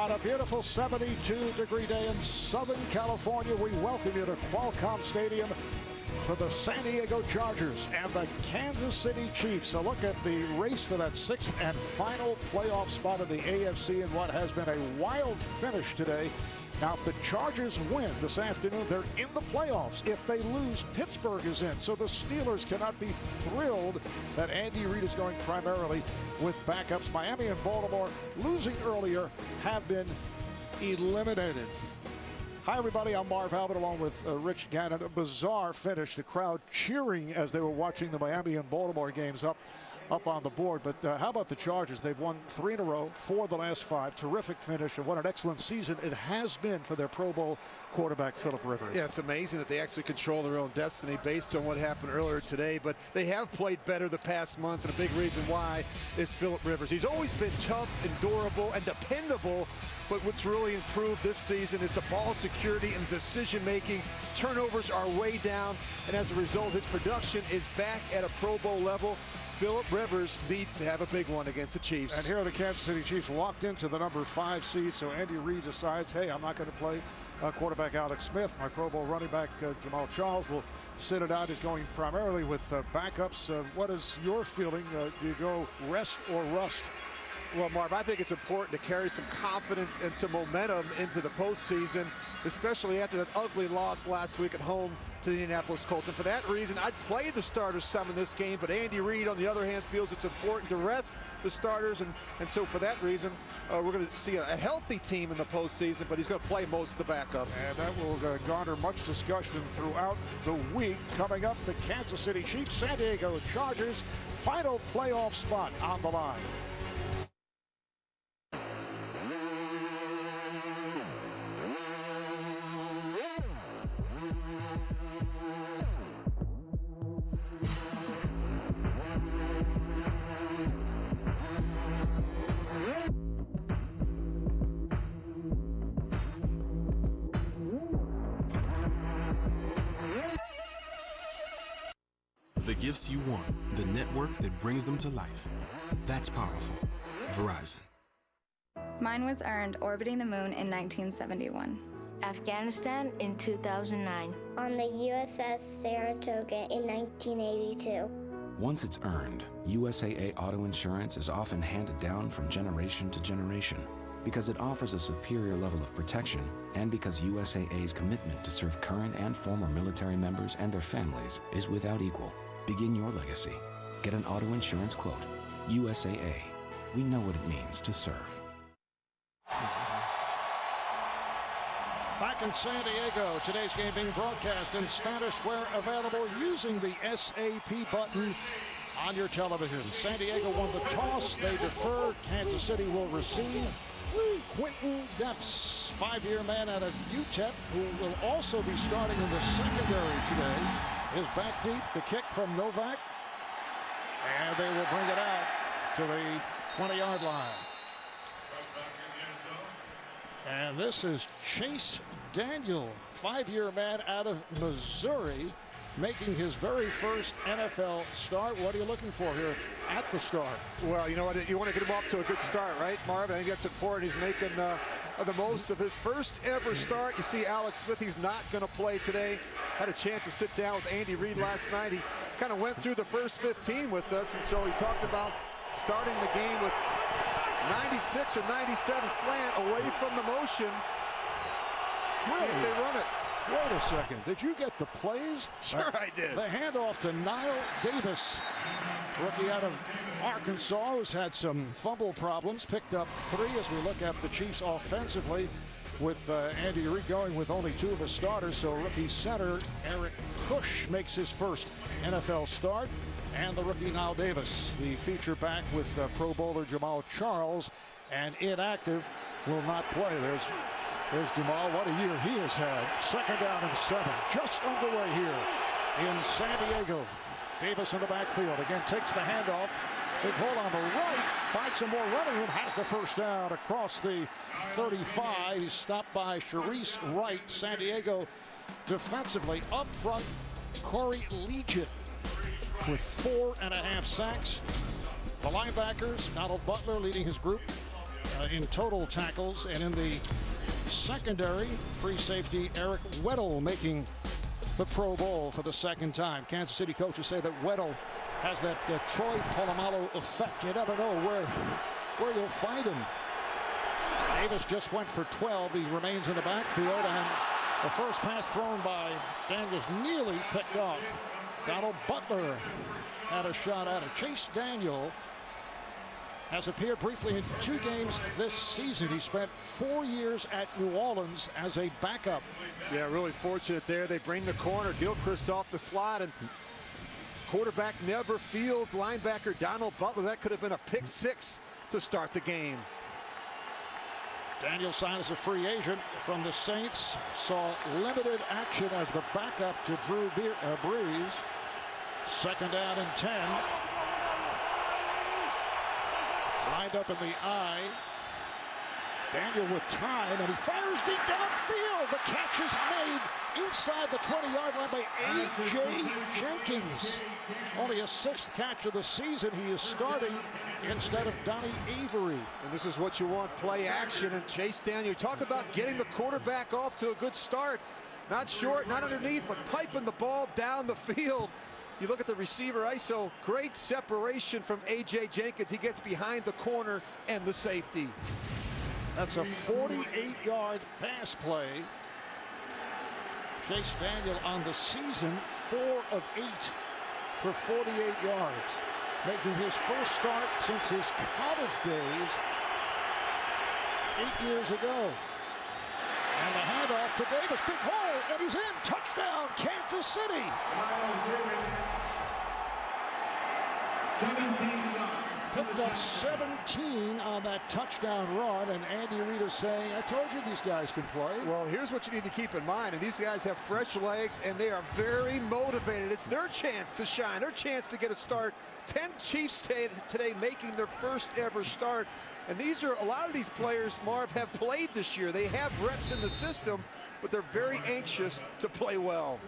On a beautiful 72-degree day in Southern California, we welcome you to Qualcomm Stadium for the San Diego Chargers and the Kansas City Chiefs. A look at the race for that sixth and final playoff spot of the AFC in what has been a wild finish today. Now, if the Chargers win this afternoon, they're in the playoffs. If they lose, Pittsburgh is in. So the Steelers cannot be thrilled that Andy Reid is going primarily with backups. Miami and Baltimore, losing earlier, have been eliminated. Hi, everybody. I'm Marv Albert along with Rich Gannon. A bizarre finish. The crowd cheering as they were watching the Miami and Baltimore games up on the board. But how about the Chargers? They've won 3 in a row, 4 of the last 5. Terrific finish, and what an excellent season it has been for their Pro Bowl quarterback, Philip Rivers. Yeah, it's amazing that they actually control their own destiny based on what happened earlier today. But they have played better the past month, and a big reason why is Philip Rivers. He's always been tough and durable and dependable. But what's really improved this season is the ball security and decision-making. Turnovers are way down, and as a result, his production is back at a Pro Bowl level. Philip Rivers needs to have a big one against the Chiefs. And here are the Kansas City Chiefs locked into the number 5 seed. So Andy Reid decides, hey, I'm not going to play quarterback Alex Smith. My Pro Bowl running back Jamal Charles will sit it out. He's going primarily with backups. What is your feeling? Do you go rest or rust? Well, Marv, I think it's important to carry some confidence and some momentum into the postseason, especially after that ugly loss last week at home to the Indianapolis Colts. And for that reason, I'd play the starters some in this game, but Andy Reid, on the other hand, feels it's important to rest the starters. And so for that reason, we're going to see a healthy team in the postseason, but he's going to play most of the backups. And that will garner much discussion throughout the week. Coming up, the Kansas City Chiefs, San Diego Chargers, final playoff spot on the line. The gifts you want, the network that brings them to life. That's powerful. Verizon. Mine was earned orbiting the moon in 1971. Afghanistan in 2009. On the USS Saratoga in 1982. Once it's earned, USAA Auto Insurance is often handed down from generation to generation because it offers a superior level of protection and because USAA's commitment to serve current and former military members and their families is without equal. Begin your legacy. Get an auto insurance quote. USAA. We know what it means to serve. Back in San Diego, today's game being broadcast in Spanish where available using the SAP button on your television. San Diego won the toss. They defer. Kansas City will receive. Quentin Depps, 5-year man out of UTEP, who will also be starting in the secondary today, is back deep. The kick from Novak, and they will bring it out to the 20-yard line. And this is Chase Daniel, 5-year man out of Missouri, making his very first NFL start. What are you looking for here at the start? Well, you know what? You want to get him off to a good start, right, Marv? I think that's important. He's making the most of his first ever start. You see Alex Smith, he's not going to play today. Had a chance to sit down with Andy Reid last night. He kind of went through the first 15 with us, and so he talked about starting the game with 96 or 97 slant away from the motion. See if they run it. Wait a second. Did you get the plays? Sure I did. The handoff to Niall Davis, rookie out of Arkansas, who's had some fumble problems. Picked up 3 as we look at the Chiefs offensively with Andy Reid going with only 2 of his starters. So rookie center Eric Kush makes his first NFL start. And the rookie Niall Davis, the feature back with Pro Bowler Jamal Charles, and inactive, will not play. There's Jamal. What a year he has had. 2nd down and 7. Just underway here in San Diego. Davis in the backfield. Again, takes the handoff. Big hole on the right. Finds some more running room. Has the first down across the 35. He's stopped by Sharice Wright. San Diego defensively up front. Corey Legion with 4.5 sacks. The linebackers, Donald Butler leading his group. in total tackles. And in the secondary, free safety Eric Weddle making the Pro Bowl for the second time. Kansas City coaches say that Weddle has that Troy Polamalu effect. You never know where you'll find him. Davis just went for 12. He remains in the backfield, and the first pass thrown by Daniels nearly picked off. Donald Butler had a shot at it. Chase Daniel has appeared briefly in 2 games this season. He spent 4 years at New Orleans as a backup. Yeah, really fortunate there. They bring the corner, Gilchrist off the slot, and quarterback never feels linebacker Donald Butler. That could have been a pick 6 to start the game. Daniel signed as a free agent from the Saints. Saw limited action as the backup to Drew Brees. Second down and 10. Lined up in the eye. Daniel with time, and he fires deep downfield. The catch is made inside the 20-yard line by A.J. Jenkins. Only a 6th catch of the season. He is starting instead of Donnie Avery. And this is what you want, play action. And Chase Daniel, talk about getting the quarterback off to a good start. Not short, not underneath, but piping the ball down the field. You look at the receiver ISO, great separation from A.J. Jenkins. He gets behind the corner and the safety. That's a 48-yard pass play. Chase Daniel on the season, 4 of 8 for 48 yards. Making his first start since his college days 8 years ago. And the handoff to Davis, big hole, and he's in. Touchdown, Kansas City. 17 yards. Picked up 17 on that touchdown run, and Andy Reid is saying, I told you these guys can play. Well, here's what you need to keep in mind, and these guys have fresh legs, and they are very motivated. It's their chance to shine, their chance to get a start. 10 Chiefs today making their first ever start. And these are, a lot of these players, Marv, have played this year. They have reps in the system, but they're very anxious to play well.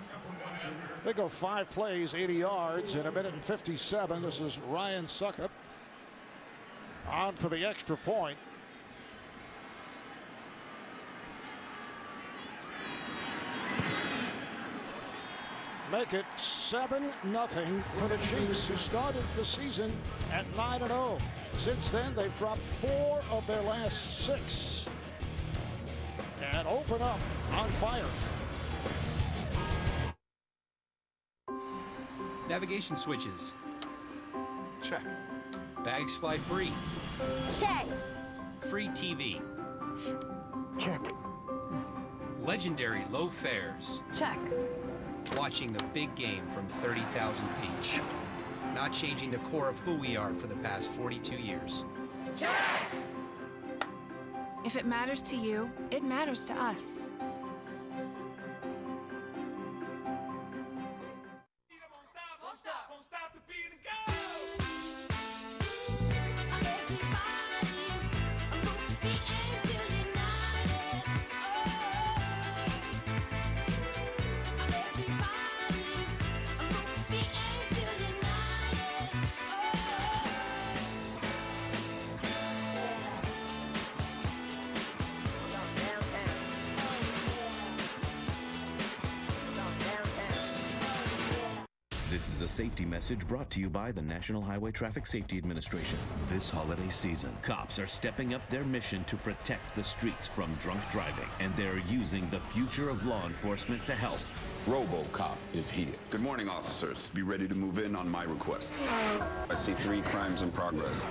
They go 5 plays, 80 yards in a minute and 57. This is Ryan Suckup on for the extra point. Make it 7-0 for the Chiefs, who started the season at 9-0. Since then, they've dropped 4 of their last 6 and open up on fire. Navigation switches. Check. Bags fly free. Check. Free TV. Check. Legendary low fares. Check. Watching the big game from 30,000 feet. Not changing the core of who we are for the past 42 years. If it matters to you, it matters to us. This is a safety message brought to you by the National Highway Traffic Safety Administration. This holiday season, cops are stepping up their mission to protect the streets from drunk driving, and they're using the future of law enforcement to help. RoboCop is here. Good morning, officers. Be ready to move in on my request. I see 3 crimes in progress.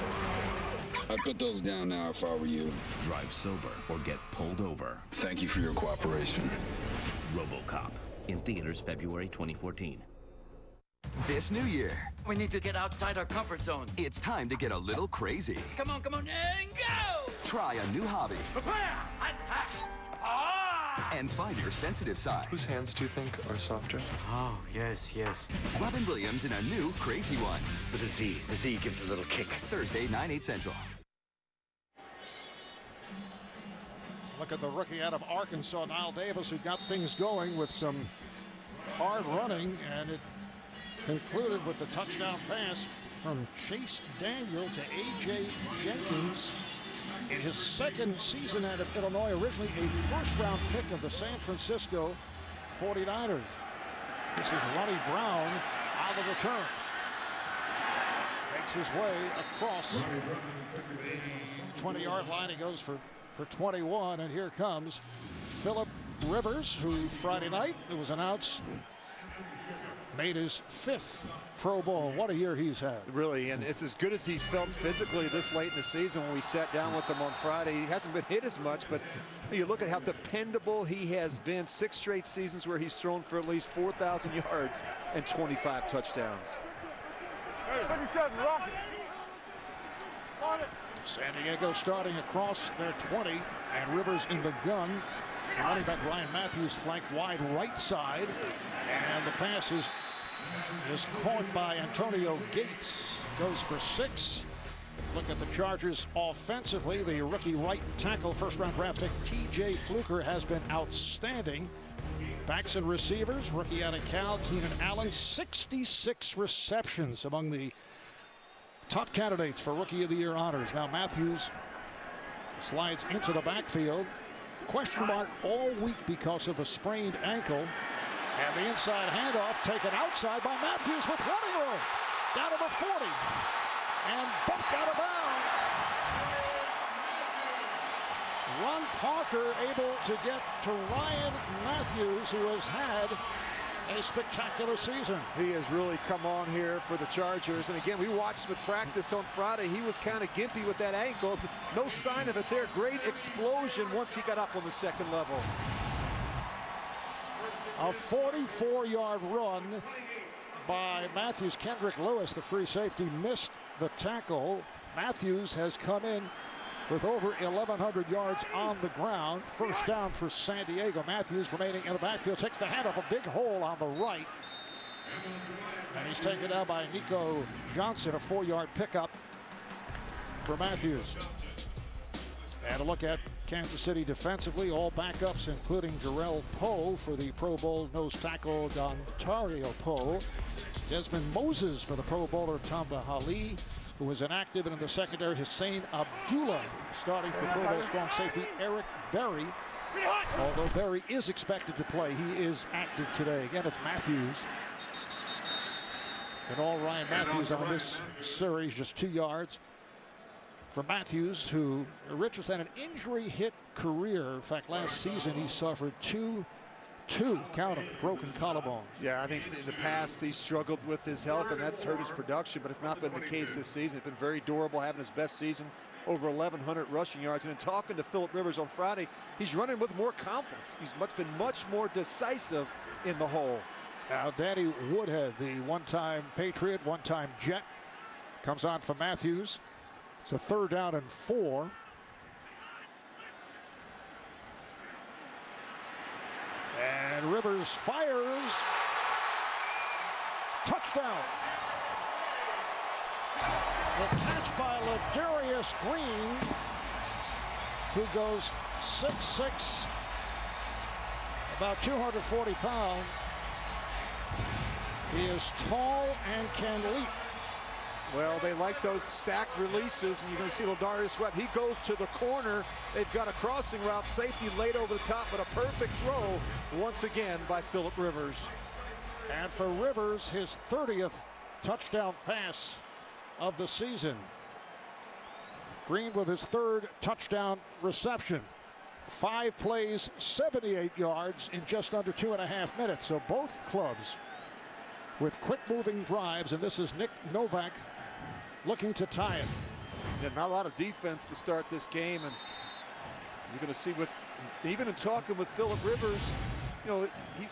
I'd put those down now if I were you. Drive sober or get pulled over. Thank you for your cooperation. RoboCop, in theaters February 2014. This new year, we need to get outside our comfort zone. It's time to get a little crazy. Come on, and go! Try a new hobby. Prepare! And find your sensitive side. Whose hands do you think are softer? Oh, yes. Robin Williams in a new Crazy Ones. With a Z. The Z gives a little kick. Thursday, 9/8 Central. Look at the rookie out of Arkansas, Niall Davis, who got things going with some hard running, and it concluded with the touchdown pass from Chase Daniel to A.J. Jenkins. In his second season at Illinois, originally a first-round pick of the San Francisco 49ers. This is Ronnie Brown on the return. Makes his way across the 20-yard line. He goes for 21, and here comes Philip Rivers, who Friday night, it was announced, made his 5th Pro Bowl. What a year he's had. Really, and it's as good as he's felt physically this late in the season. When we sat down with him on Friday, he hasn't been hit as much, but you look at how dependable he has been. 6 straight seasons where he's thrown for at least 4,000 yards and 25 touchdowns. San Diego starting across their 20, and Rivers in the gun. Running back Ryan Matthews flanked wide right side, and the pass is caught by Antonio Gates. Goes for 6. Look at the Chargers offensively. The rookie right tackle, first-round draft pick T.J. Fluker has been outstanding. Backs and receivers, rookie out of Cal, Keenan Allen, 66 receptions among the top candidates for Rookie of the Year honors. Now Matthews slides into the backfield. Question mark all week because of a sprained ankle. And the inside handoff taken outside by Matthews with running room. Down to the 40. And bumped out of bounds. Ron Parker able to get to Ryan Matthews, who has had a spectacular season. He has really come on here for the Chargers. And again, we watched him at practice on Friday. He was kind of gimpy with that ankle. No sign of it there. Great explosion once he got up on the second level. A 44-yard run by Matthews. Kendrick Lewis, the free safety, missed the tackle. Matthews has come in with over 1,100 yards on the ground. First down for San Diego. Matthews remaining in the backfield, takes the handoff, a big hole on the right. And he's taken down by Nico Johnson, a 4-yard pickup for Matthews. And a look at Kansas City defensively, all backups, including Jarrell Poe for the Pro Bowl nose tackle Dontario Poe. Desmond Moses for the Pro Bowler Tamba Hali, who was inactive, and in the secondary, Hussein Abdullah starting for Pro Bowl strong safety Eric Berry. Although Berry is expected to play, he is active today. Again, it's Matthews. And all Ryan Matthews on this series, just 2 yards. For Matthews, who Richards had an injury-hit career. In fact, last season he suffered two, count them, broken collarbones. Yeah, I think in the past he struggled with his health, and that's hurt his production, but it's not been the case this season. He's been very durable, having his best season, over 1,100 rushing yards. And in talking to Philip Rivers on Friday, he's running with more confidence. He's been much more decisive in the hole. Now, Danny Woodhead, the one-time Patriot, one-time Jet, comes on for Matthews. It's a 3rd down and 4. And Rivers fires. Touchdown. The catch by Ladarius Green, who goes 6'6", about 240 pounds. He is tall and can leap. Well, they like those stacked releases, and you're going to see Ladarius Webb. He goes to the corner. They've got a crossing route, safety laid over the top, but a perfect throw once again by Philip Rivers. And for Rivers, his 30th touchdown pass of the season. Green with his 3rd touchdown reception. 5 plays, 78 yards in just under 2.5 minutes. So both clubs with quick-moving drives, and this is Nick Novak looking to tie it. Yeah, not a lot of defense to start this game, and you're going to see with, even in talking with Philip Rivers, you know,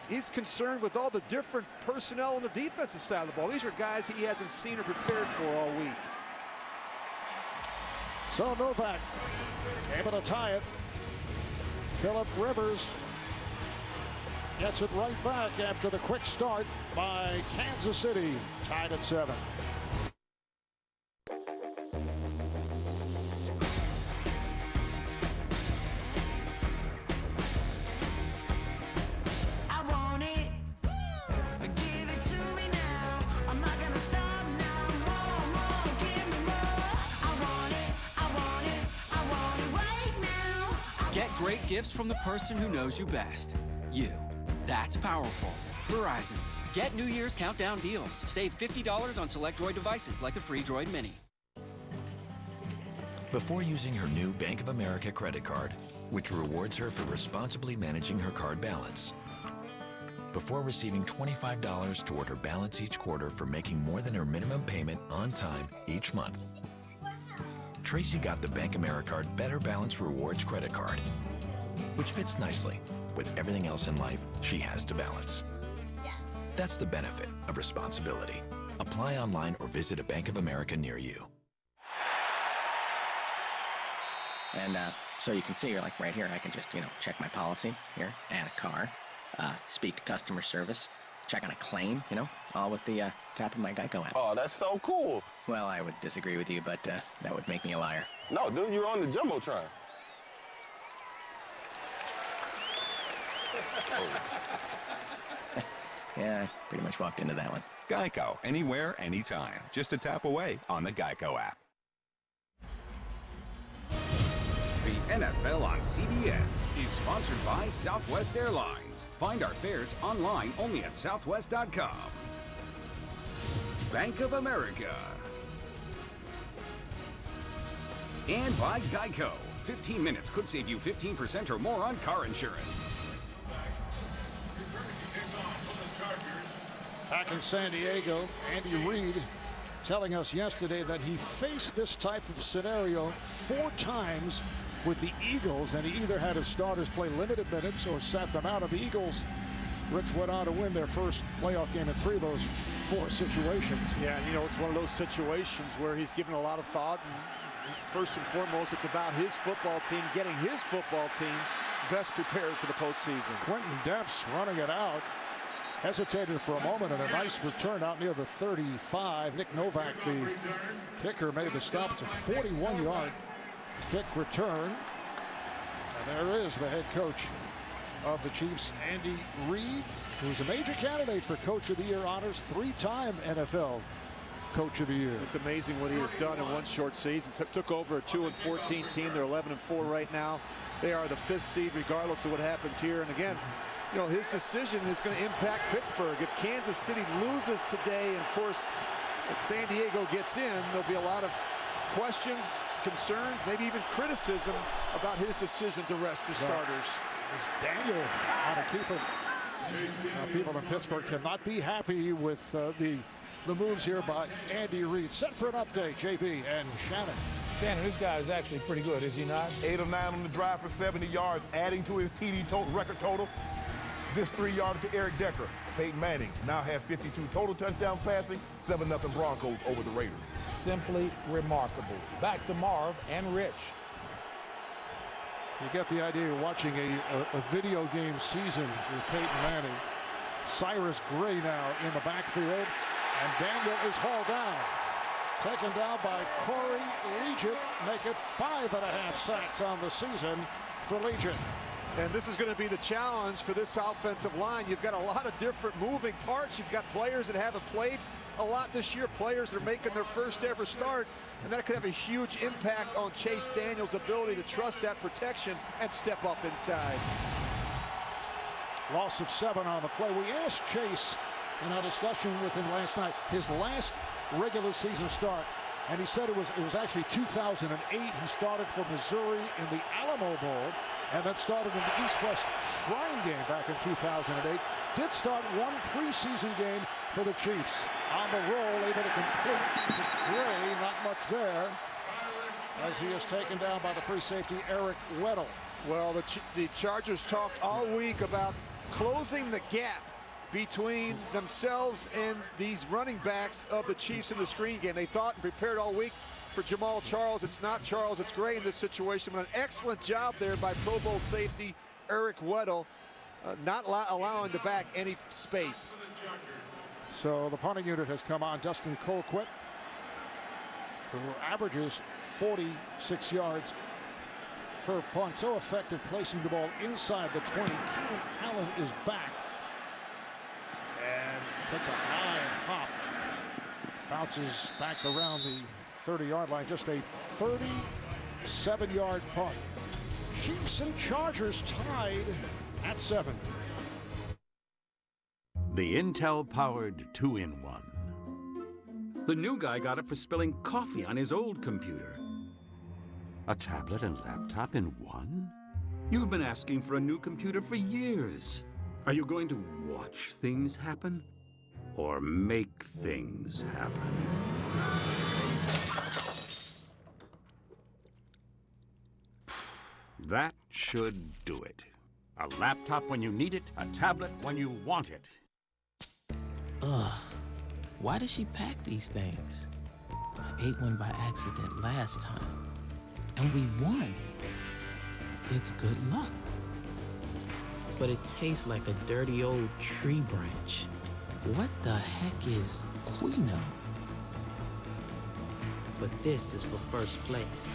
he's concerned with all the different personnel on the defensive side of the ball. These are guys he hasn't seen or prepared for all week. So Novak able to tie it. Philip Rivers gets it right back after the quick start by Kansas City, tied at 7. great gifts from the person who knows you best. You. That's powerful. Verizon. Get New Year's countdown deals. Save $50 on select Droid devices like the free Droid Mini. Before using her new Bank of America credit card, which rewards her for responsibly managing her card balance. Before receiving $25 toward her balance each quarter for making more than her minimum payment on time each month. Tracy got the Bank Americard Better Balance Rewards credit card, which fits nicely with everything else in life she has to balance. Yes. That's the benefit of responsibility. Apply online or visit a Bank of America near you. And so you can see, like right here, I can just, check my policy here, add a car, speak to customer service, check on a claim, all with the tap of my Geico app. Oh, that's so cool. Well, I would disagree with you, but that would make me a liar. No, dude, you're on the Jumbotron. Yeah, I pretty much walked into that one. Geico, anywhere, anytime. Just a tap away on the Geico app. The NFL on CBS is sponsored by Southwest Airlines. Find our fares online only at southwest.com. Bank of America. And by Geico. 15 minutes could save you 15% or more on car insurance. Back in San Diego, Andy Reid telling us yesterday that he faced this type of scenario 4 times with the Eagles, and he either had his starters play limited minutes or sat them out. And the Eagles, Rich, went on to win their first playoff game in 3 of those 4 situations. Yeah, it's one of those situations where he's given a lot of thought. And first and foremost, it's about his football team, getting his football team best prepared for the postseason. Quentin Dempps running it out. Hesitated for a moment, and a nice return out near the 35. Nick Novak, the kicker, made the stop. It's a 41-yard kick return. And there is the head coach of the Chiefs, Andy Reid, who's a major candidate for Coach of the Year honors, 3-time NFL Coach of the Year. It's amazing what he has done in one short season. Took over a 2-14 team. They're 11-4 right now. They are the 5th seed regardless of what happens here. And again, his decision is going to impact Pittsburgh. If Kansas City loses today, and of course, if San Diego gets in, there'll be a lot of questions, concerns, maybe even criticism about his decision to rest his starters. Daniel on a keeper. People in Pittsburgh cannot be happy with the moves here by Andy Reid. Set for an update, JB and Shannon. Shannon, this guy is actually pretty good, is he not? 8 of 9 on the drive for 70 yards, adding to his TD record total. This 3-yarder to Eric Decker. Peyton Manning now has 52 total touchdowns passing, 7-0 Broncos over the Raiders. Simply remarkable. Back to Marv and Rich. You get the idea of watching a video game season with Peyton Manning. Cyrus Gray now in the backfield, and Daniel is hauled down. Taken down by Corey Legion, make it 5.5 sacks on the season for Legion. And this is going to be the challenge for this offensive line. You've got a lot of different moving parts. You've got players that haven't played a lot this year, players that are making their first ever start, and that could have a huge impact on Chase Daniel's ability to trust that protection and step up inside. Loss of 7 on the play. We asked Chase in our discussion with him last night, his last regular season start, and he said it was actually 2008. He started for Missouri in the Alamo Bowl, and then started in the East-West Shrine game back in 2008. Did start one preseason game for the Chiefs. On the roll, able to complete to Gray, not much there, as he is taken down by the free safety, Eric Weddle. Well, the Chargers talked all week about closing the gap between themselves and these running backs of the Chiefs in the screen game. They thought and prepared all week for Jamal Charles. It's not Charles, it's Gray in this situation, but an excellent job there by Pro Bowl safety Eric Weddle, not allowing the back any space. So the punting unit has come on. Dustin Colquitt, who averages 46 yards per punt. So effective placing the ball inside the 20. Keenan Allen is back and takes a high hop. Bounces back around the 30-yard line. Just a 37-yard punt. Chiefs and Chargers tied at 7. The Intel-powered 2-in-1. The new guy got it for spilling coffee on his old computer. A tablet and laptop in one? You've been asking for a new computer for years. Are you going to watch things happen? Or make things happen? That should do it. A laptop when you need it, a tablet when you want it. Ugh, why did she pack these things? I ate one by accident last time, and we won. It's good luck. But it tastes like a dirty old tree branch. What the heck is quinoa? But this is for first place.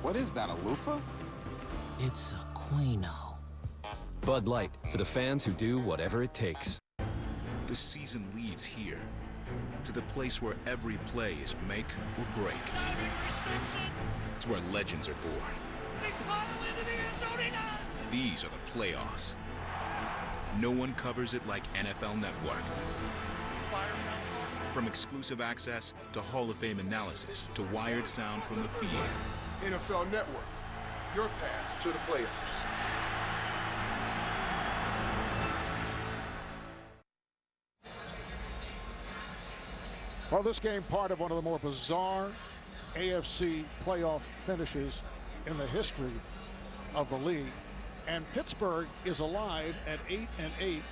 What is that, a loofah? It's a quinoa. Bud Light, for the fans who do whatever it takes. The season leads here, to the place where every play is make or break. It's where legends are born. These are the playoffs. No one covers it like NFL Network. From exclusive access to Hall of Fame analysis to wired sound from the field. NFL Network, your pass to the playoffs. Well, this game part of one of the more bizarre AFC playoff finishes in the history of the league. And Pittsburgh is alive at 8-8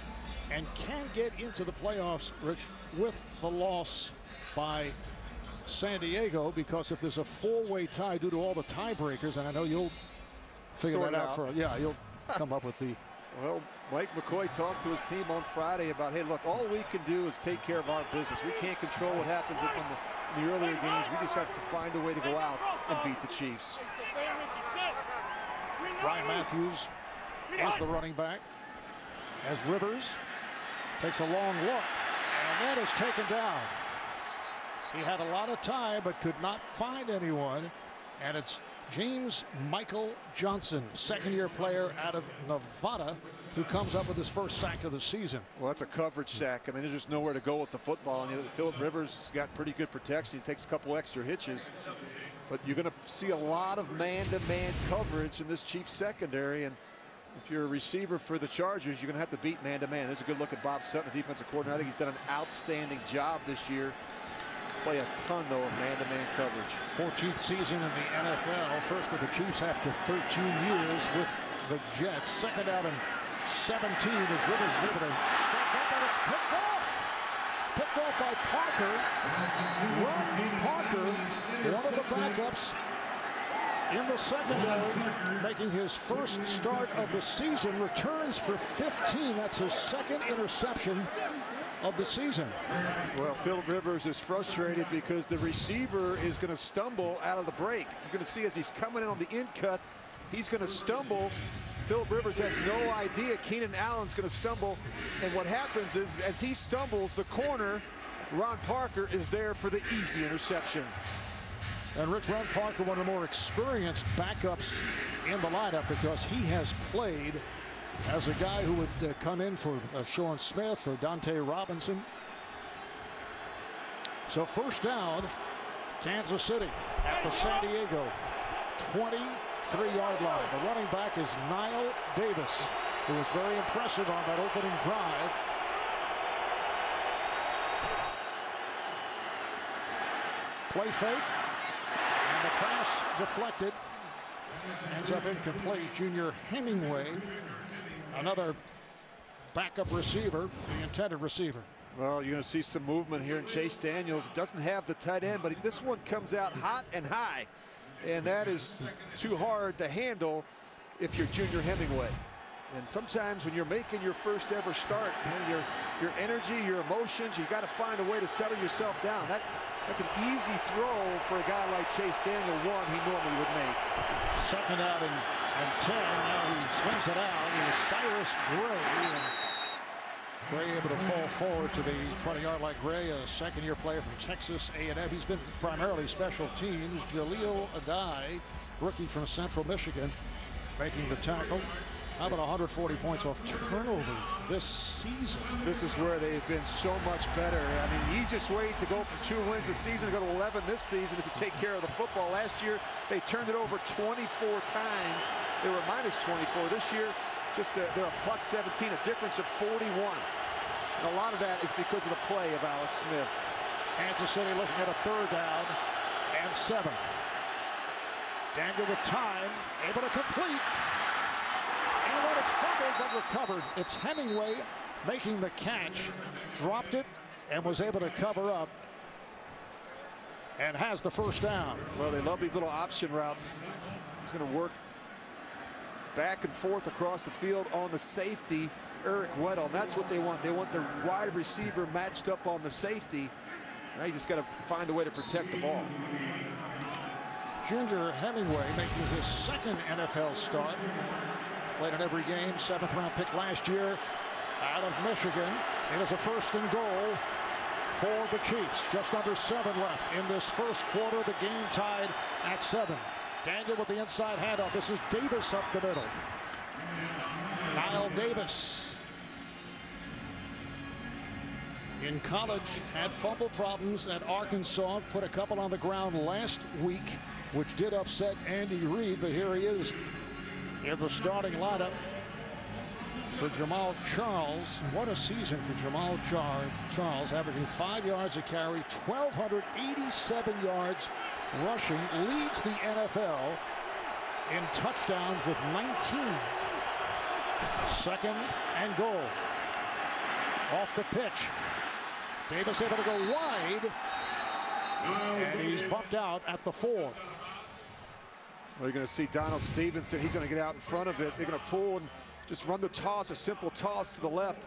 and can get into the playoffs, Rich, with the loss by San Diego, because if there's a four-way tie due to all the tiebreakers, and I know you'll figure Sort that out out. for, yeah, you'll come up with the. Well, Mike McCoy talked to his team on Friday about, hey, look, all we can do is take care of our business. We can't control what happens in the earlier games. We just have to find a way to go out and beat the Chiefs. Ryan Matthews is the running back as Rivers takes a long look, and that is taken down. He had a lot of time but could not find anyone, and it's James Michael Johnson, second-year player out of Nevada, who comes up with his first sack of the season. Well, that's a coverage sack. I mean, there's just nowhere to go with the football. And Phillip Rivers has got pretty good protection. He takes a couple extra hitches. But you're going to see a lot of man-to-man coverage in this Chiefs secondary. And if you're a receiver for the Chargers, you're going to have to beat man-to-man. There's a good look at Bob Sutton, the defensive coordinator. I think he's done an outstanding job this year. Play a ton, though, of man-to-man coverage. 14th season in the NFL. First with the Chiefs after 13 years with the Jets. Second out and 17 as Rivers is able to step up, and it's picked off. Picked off by Parker. Ron Parker, one of the backups in the secondary, making his first start of the season, returns for 15. That's his second interception of the season. Well, Phillip Rivers is frustrated because the receiver is going to stumble out of the break. You're going to see as he's coming in on the in cut, he's going to stumble. Phillip Rivers has no idea Keenan Allen's going to stumble. And what happens is, as he stumbles, the corner, Ron Parker, is there for the easy interception. And Rich, Ron Parker, one of the more experienced backups in the lineup, because he has played as a guy who would come in for Sean Smith or Dante Robinson. So first down, Kansas City at the San Diego 23-yard line. The running back is Niall Davis, who was very impressive on that opening drive. Play fake, and the pass deflected. Ends up incomplete. Junior Hemingway, another backup receiver, the intended receiver. Well, you're going to see some movement here, and Chase Daniels doesn't have the tight end, but this one comes out hot and high, and that is too hard to handle if you're Junior Hemingway. And sometimes when you're making your first ever start, man, your energy, your emotions, you got to find a way to settle yourself down. That's an easy throw for a guy like Chase Daniel, one he normally would make. Second out and 10. Now he swings it out. It's Cyrus Gray. And Gray able to fall forward to the 20-yard line. Gray, a second-year player from Texas A&M. He's been primarily special teams. Jaleel Adai, rookie from Central Michigan, making the tackle. How about 140 points off turnovers this season? This is where they've been so much better. I mean, the easiest way to go from 2 wins a season to go to 11 this season is to take care of the football. Last year, they turned it over 24 times. They were minus 24. This year, they're a plus 17, a difference of 41. And a lot of that is because of the play of Alex Smith. Kansas City looking at a 3rd down and 7. Daniel with time, able to complete. And then it's fumbled but recovered. It's Hemingway making the catch, dropped it, and was able to cover up and has the 1st down. Well, they love these little option routes. He's going to work back and forth across the field on the safety, Eric Weddle. And that's what they want. They want the wide receiver matched up on the safety. Now you just got to find a way to protect the ball. Junior Hemingway making his 2nd NFL start. Played in every game, 7th round pick last year out of Michigan. It is a 1st and goal for the Chiefs. Just under 7 left in this 1st quarter. The game tied at 7. Daniel with the inside handoff. This is Davis up the middle. Kyle Davis. In college, had fumble problems at Arkansas. Put a couple on the ground last week, which did upset Andy Reid. But here he is in the starting lineup for Jamal Charles. What a season for Jamal Charles, averaging 5 yards a carry, 1,287 yards rushing, leads the NFL in touchdowns with 19. 2nd and goal. Off the pitch. Davis able to go wide, and he's bumped out at the 4. Well, you're going to see Donald Stevenson. He's going to get out in front of it. They're going to pull and just run the toss, a simple toss to the left.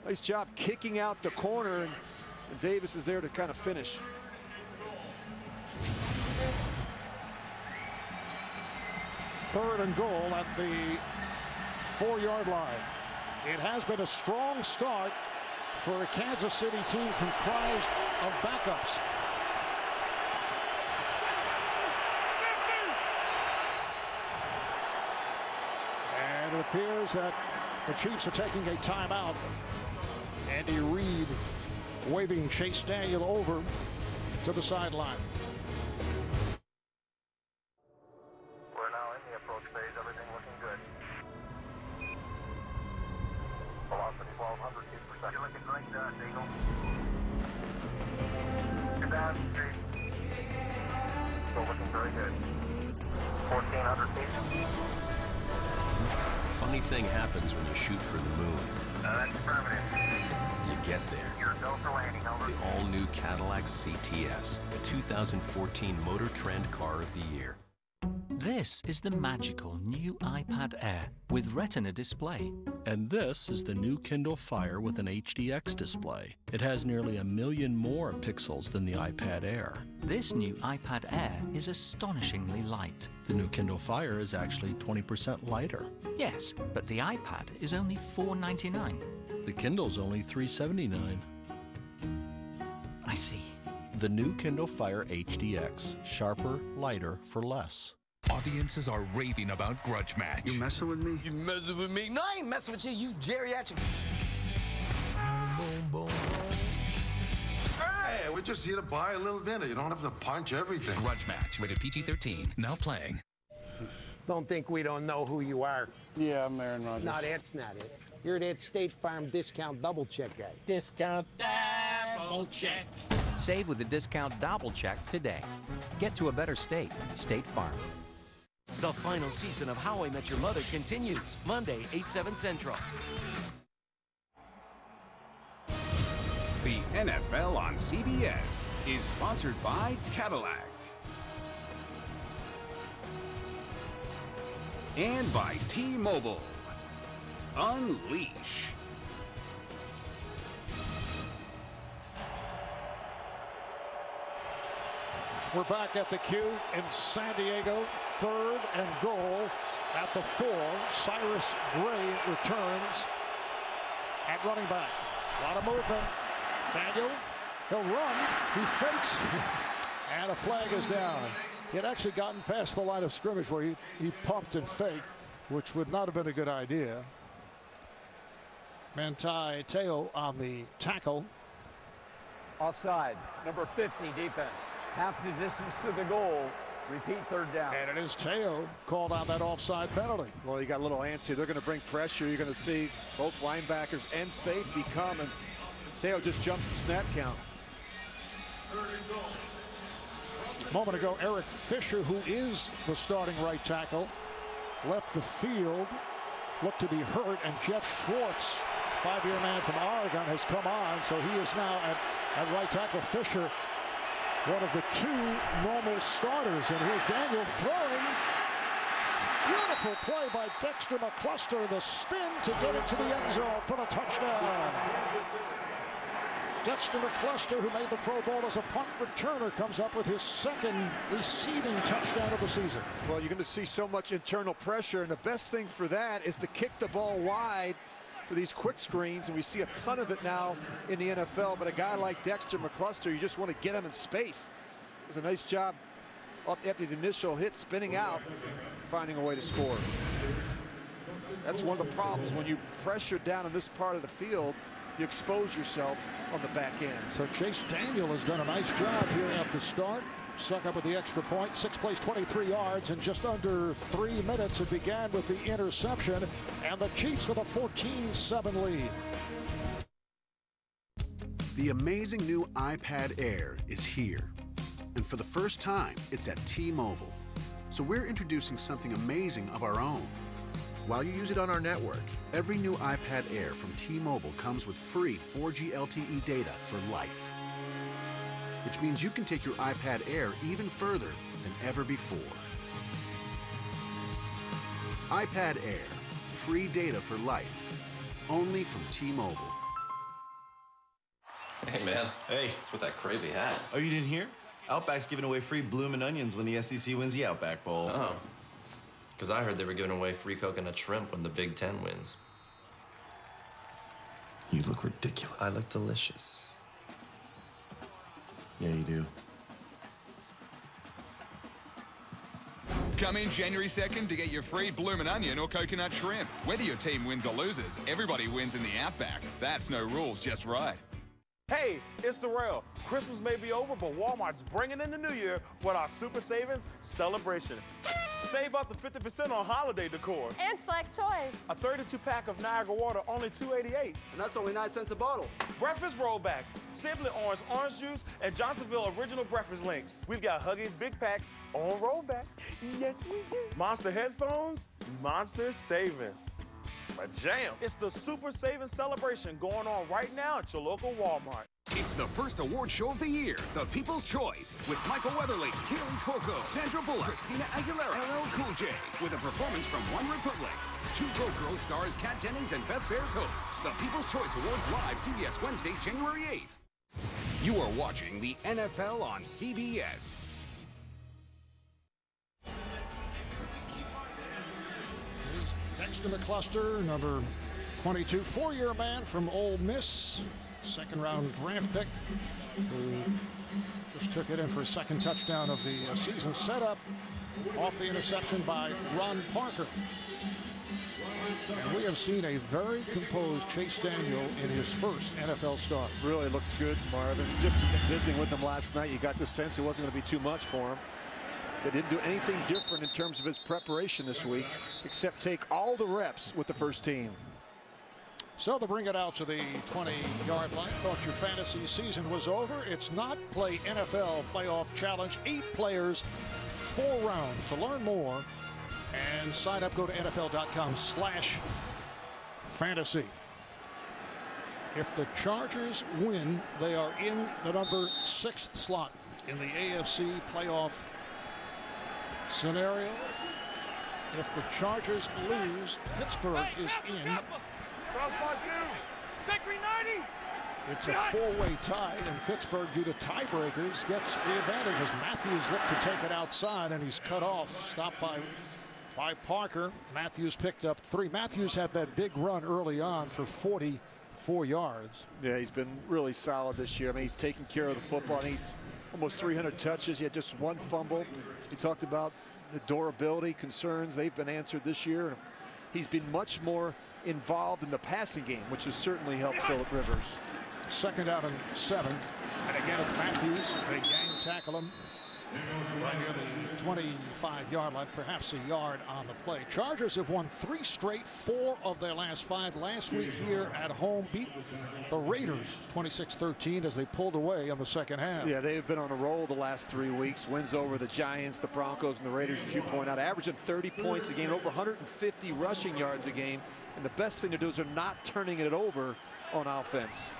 Nice job kicking out the corner, and Davis is there to kind of finish. Third and goal at the 4-yard line. It has been a strong start for a Kansas City team comprised of backups. And it appears that the Chiefs are taking a timeout. Andy Reid waving Chase Daniel over to the sideline. We're now in the approach phase. Everything looking good. Velocity 1,200 feet per second. You're looking great, Eagle. You're down the street. Still looking very good. 1,400 feet. Funny thing happens when you shoot for the moon. That's affirmative. You get there. You're go for landing, over. The all-new Cadillac CTS, the 2014 Motor Trend Car of the Year. This is the magical new iPad Air with Retina display. And this is the new Kindle Fire with an HDX display. It has nearly 1 million more pixels than the iPad Air. This new iPad Air is astonishingly light. The new Kindle Fire is actually 20% lighter. Yes, but the iPad is only $4.99. The Kindle's only $3.79. I see. The new Kindle Fire HDX. Sharper, lighter, for less. Audiences are raving about Grudge Match. You messing with me? You messing with me? No, I ain't messing with you, you geriatric. Boom, boom, boom. Hey, we're just here to buy a little dinner. You don't have to punch everything. Grudge Match, rated PG-13, now playing. Don't think we don't know who you are. Yeah, I'm Aaron Rodgers. No, that's not it. You're that State Farm discount double check guy. Discount double check. Save with the discount double check today. Get to a better state. State Farm. The final season of How I Met Your Mother continues Monday, 8/7 Central. The NFL on CBS is sponsored by Cadillac. And by T-Mobile. Unleash. We're back at the Q in San Diego. 3rd and goal at the 4. Cyrus Gray returns at running back. A lot of movement. Daniel, he'll run. He fakes. And a flag is down. He had actually gotten past the line of scrimmage where he pumped and faked. which would not have been a good idea. Manti Te'o on the tackle. Offside, number 50 defense. Half the distance to the goal. Repeat third down. And it is Te'o called on that offside penalty. Well, you got a little antsy. They're going to bring pressure. You're going to see both linebackers and safety come, and Te'o just jumps the snap count. A moment ago, Eric Fisher, who is the starting right tackle, left the field, looked to be hurt, and Jeff Schwartz, 5-year man from Oregon, has come on, so he is now at right tackle. Fisher, one of the 2 normal starters, and here's Daniel throwing. Beautiful play by Dexter McCluster, the spin to get into the end zone for the touchdown. Dexter McCluster, who made the Pro Bowl as a punt returner, comes up with his 2nd receiving touchdown of the season. Well, you're going to see so much internal pressure, and the best thing for that is to kick the ball wide for these quick screens, and we see a ton of it now in the NFL. But a guy like Dexter McCluster, you just want to get him in space. Does a nice job after the initial hit, spinning out, finding a way to score. That's one of the problems when you pressure down in this part of the field. You expose yourself on the back end. So Chase Daniel has done a nice job here at the start. Stuck up with the extra point. 6 plays, 23 yards in just under 3 minutes. It began with the interception, and the Chiefs with a 14-7 lead. The amazing new iPad Air is here. And for the first time, it's at T-Mobile. So we're introducing something amazing of our own. While you use it on our network, every new iPad Air from T-Mobile comes with free 4G LTE data for life. Which means you can take your iPad Air even further than ever before. iPad Air, free data for life, only from T-Mobile. Hey, man. Hey, it's with that crazy hat. Oh, you didn't hear? Outback's giving away free bloomin' onions when the SEC wins the Outback Bowl. Oh. Because I heard they were giving away free coconut shrimp when the Big Ten wins. You look ridiculous. I look delicious. Yeah, you do. Come in January 2nd to get your free bloomin' onion or coconut shrimp. Whether your team wins or loses, everybody wins in the Outback. That's no rules, just right. Hey, it's Darrell. Christmas may be over, but Walmart's bringing in the new year with our Super Savings Celebration. Save up to 50% on holiday decor. And select toys. A 32-pack of Niagara Water, only $2.88. And that's only 9 cents a bottle. Breakfast rollbacks, Simply Orange juice, and Johnsonville Original Breakfast Links. We've got Huggies Big Packs on rollback. Yes, we do. Monster headphones, Monster Savings. It's my jam. It's the Super Savings Celebration going on right now at your local Walmart. It's the first award show of the year, The People's Choice, with Michael Weatherly, Kaylee Cuoco, Sandra Bullock, Christina Aguilera, LL Cool J, with a performance from One Republic. 2 Broke Girls stars Kat Dennings and Beth Bears host. The People's Choice Awards live CBS Wednesday, January 8th. You are watching the NFL on CBS. Dexter McCluster, number 22, 4-year man from Ole Miss. 2nd-round draft pick who just took it in for a 2nd touchdown of the season. Set up off the interception by Ron Parker. And we have seen a very composed Chase Daniel in his first NFL start. Really looks good, Marvin. Just visiting with him last night, you got the sense it wasn't going to be too much for him. So didn't do anything different in terms of his preparation this week, except take all the reps with the first team. So they bring it out to the 20-yard line. Thought your fantasy season was over. It's not. Play NFL Playoff Challenge. 8 players, 4 rounds. To learn more and sign up, go to NFL.com/fantasy. If the Chargers win, they are in the number 6 slot in the AFC playoff scenario. If the Chargers lose, Pittsburgh is in. It's a 4-way tie, and Pittsburgh, due to tiebreakers, gets the advantage as Matthews looked to take it outside, and he's cut off, stopped by Parker. Matthews picked up 3. Matthews had that big run early on for 44 yards. Yeah, he's been really solid this year. I mean, he's taking care of the football, and he's almost 300 touches. He had just 1 fumble. He talked about the durability concerns. They've been answered this year. he's been much more involved in the passing game, which has certainly helped Phillip Rivers. 2nd down and 7. And again, it's Matthews. They gang tackle him right near the 25-yard line, perhaps a yard on the play. Chargers have won 3 straight, 4 of their last 5. Last week here at home, beat the Raiders 26-13 as they pulled away on the second half. Yeah, they've been on a roll the last 3 weeks. Wins over the Giants, the Broncos, and the Raiders, as you point out, averaging 30 points a game, over 150 rushing yards a game. And the best thing to do is they're not turning it over on offense.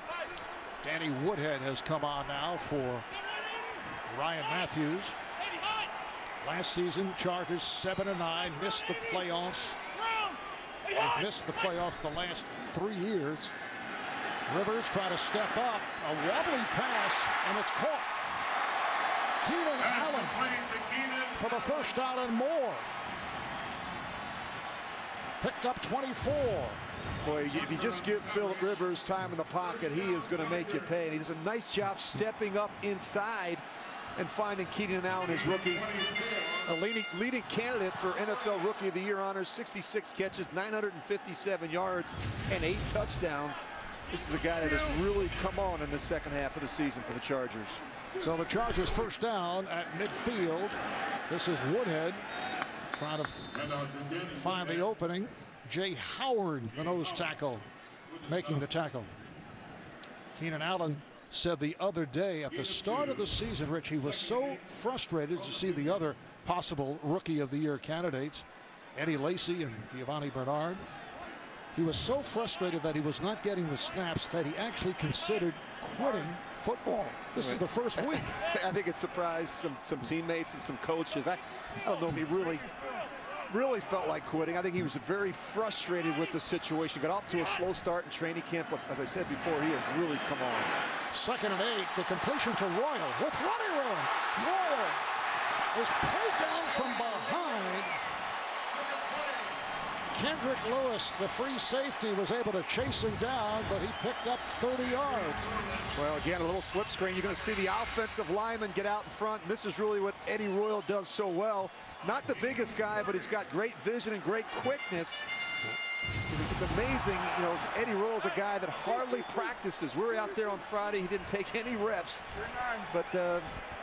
Danny Woodhead has come on now for Ryan Matthews. Last season, Chargers 7-9, missed the playoffs. They've missed the playoffs the last 3 years. Rivers try to step up, a wobbly pass, and it's caught. Keenan Allen for the first down and more. Picked up 24. Boy, if you just give Phillip Rivers time in the pocket, he is going to make you pay. And he does a nice job stepping up inside and finding Keenan Allen, his rookie, a leading candidate for NFL Rookie of the Year honors, 66 catches, 957 yards, and 8 touchdowns. This is a guy that has really come on in the second half of the season for the Chargers. So the Chargers first down at midfield. This is Woodhead trying to find the opening. Jay Howard, the nose tackle, making the tackle. Keenan Allen said the other day at the start of the season, Rich, he was so frustrated to see the other possible Rookie of the Year candidates, Eddie Lacy and Giovanni Bernard. He was so frustrated that he was not getting the snaps that he actually considered quitting football. This is the first week. I think it surprised some teammates and some coaches. I don't know if he really felt like quitting. I think he was very frustrated with the situation. Got off to a slow start in training camp, but as I said before, he has really come on. 2nd and 8, the completion to Royal with running room. Royal is pulled down from behind. Kendrick Lewis, the free safety, was able to chase him down, but he picked up 30 yards. Well, again, a little slip screen. You're going to see the offensive lineman get out in front, and this is really what Eddie Royal does so well. Not the biggest guy, but he's got great vision and great quickness. It's amazing, you know, Eddie Royal's a guy that hardly practices. We were out there on Friday. He didn't take any reps, but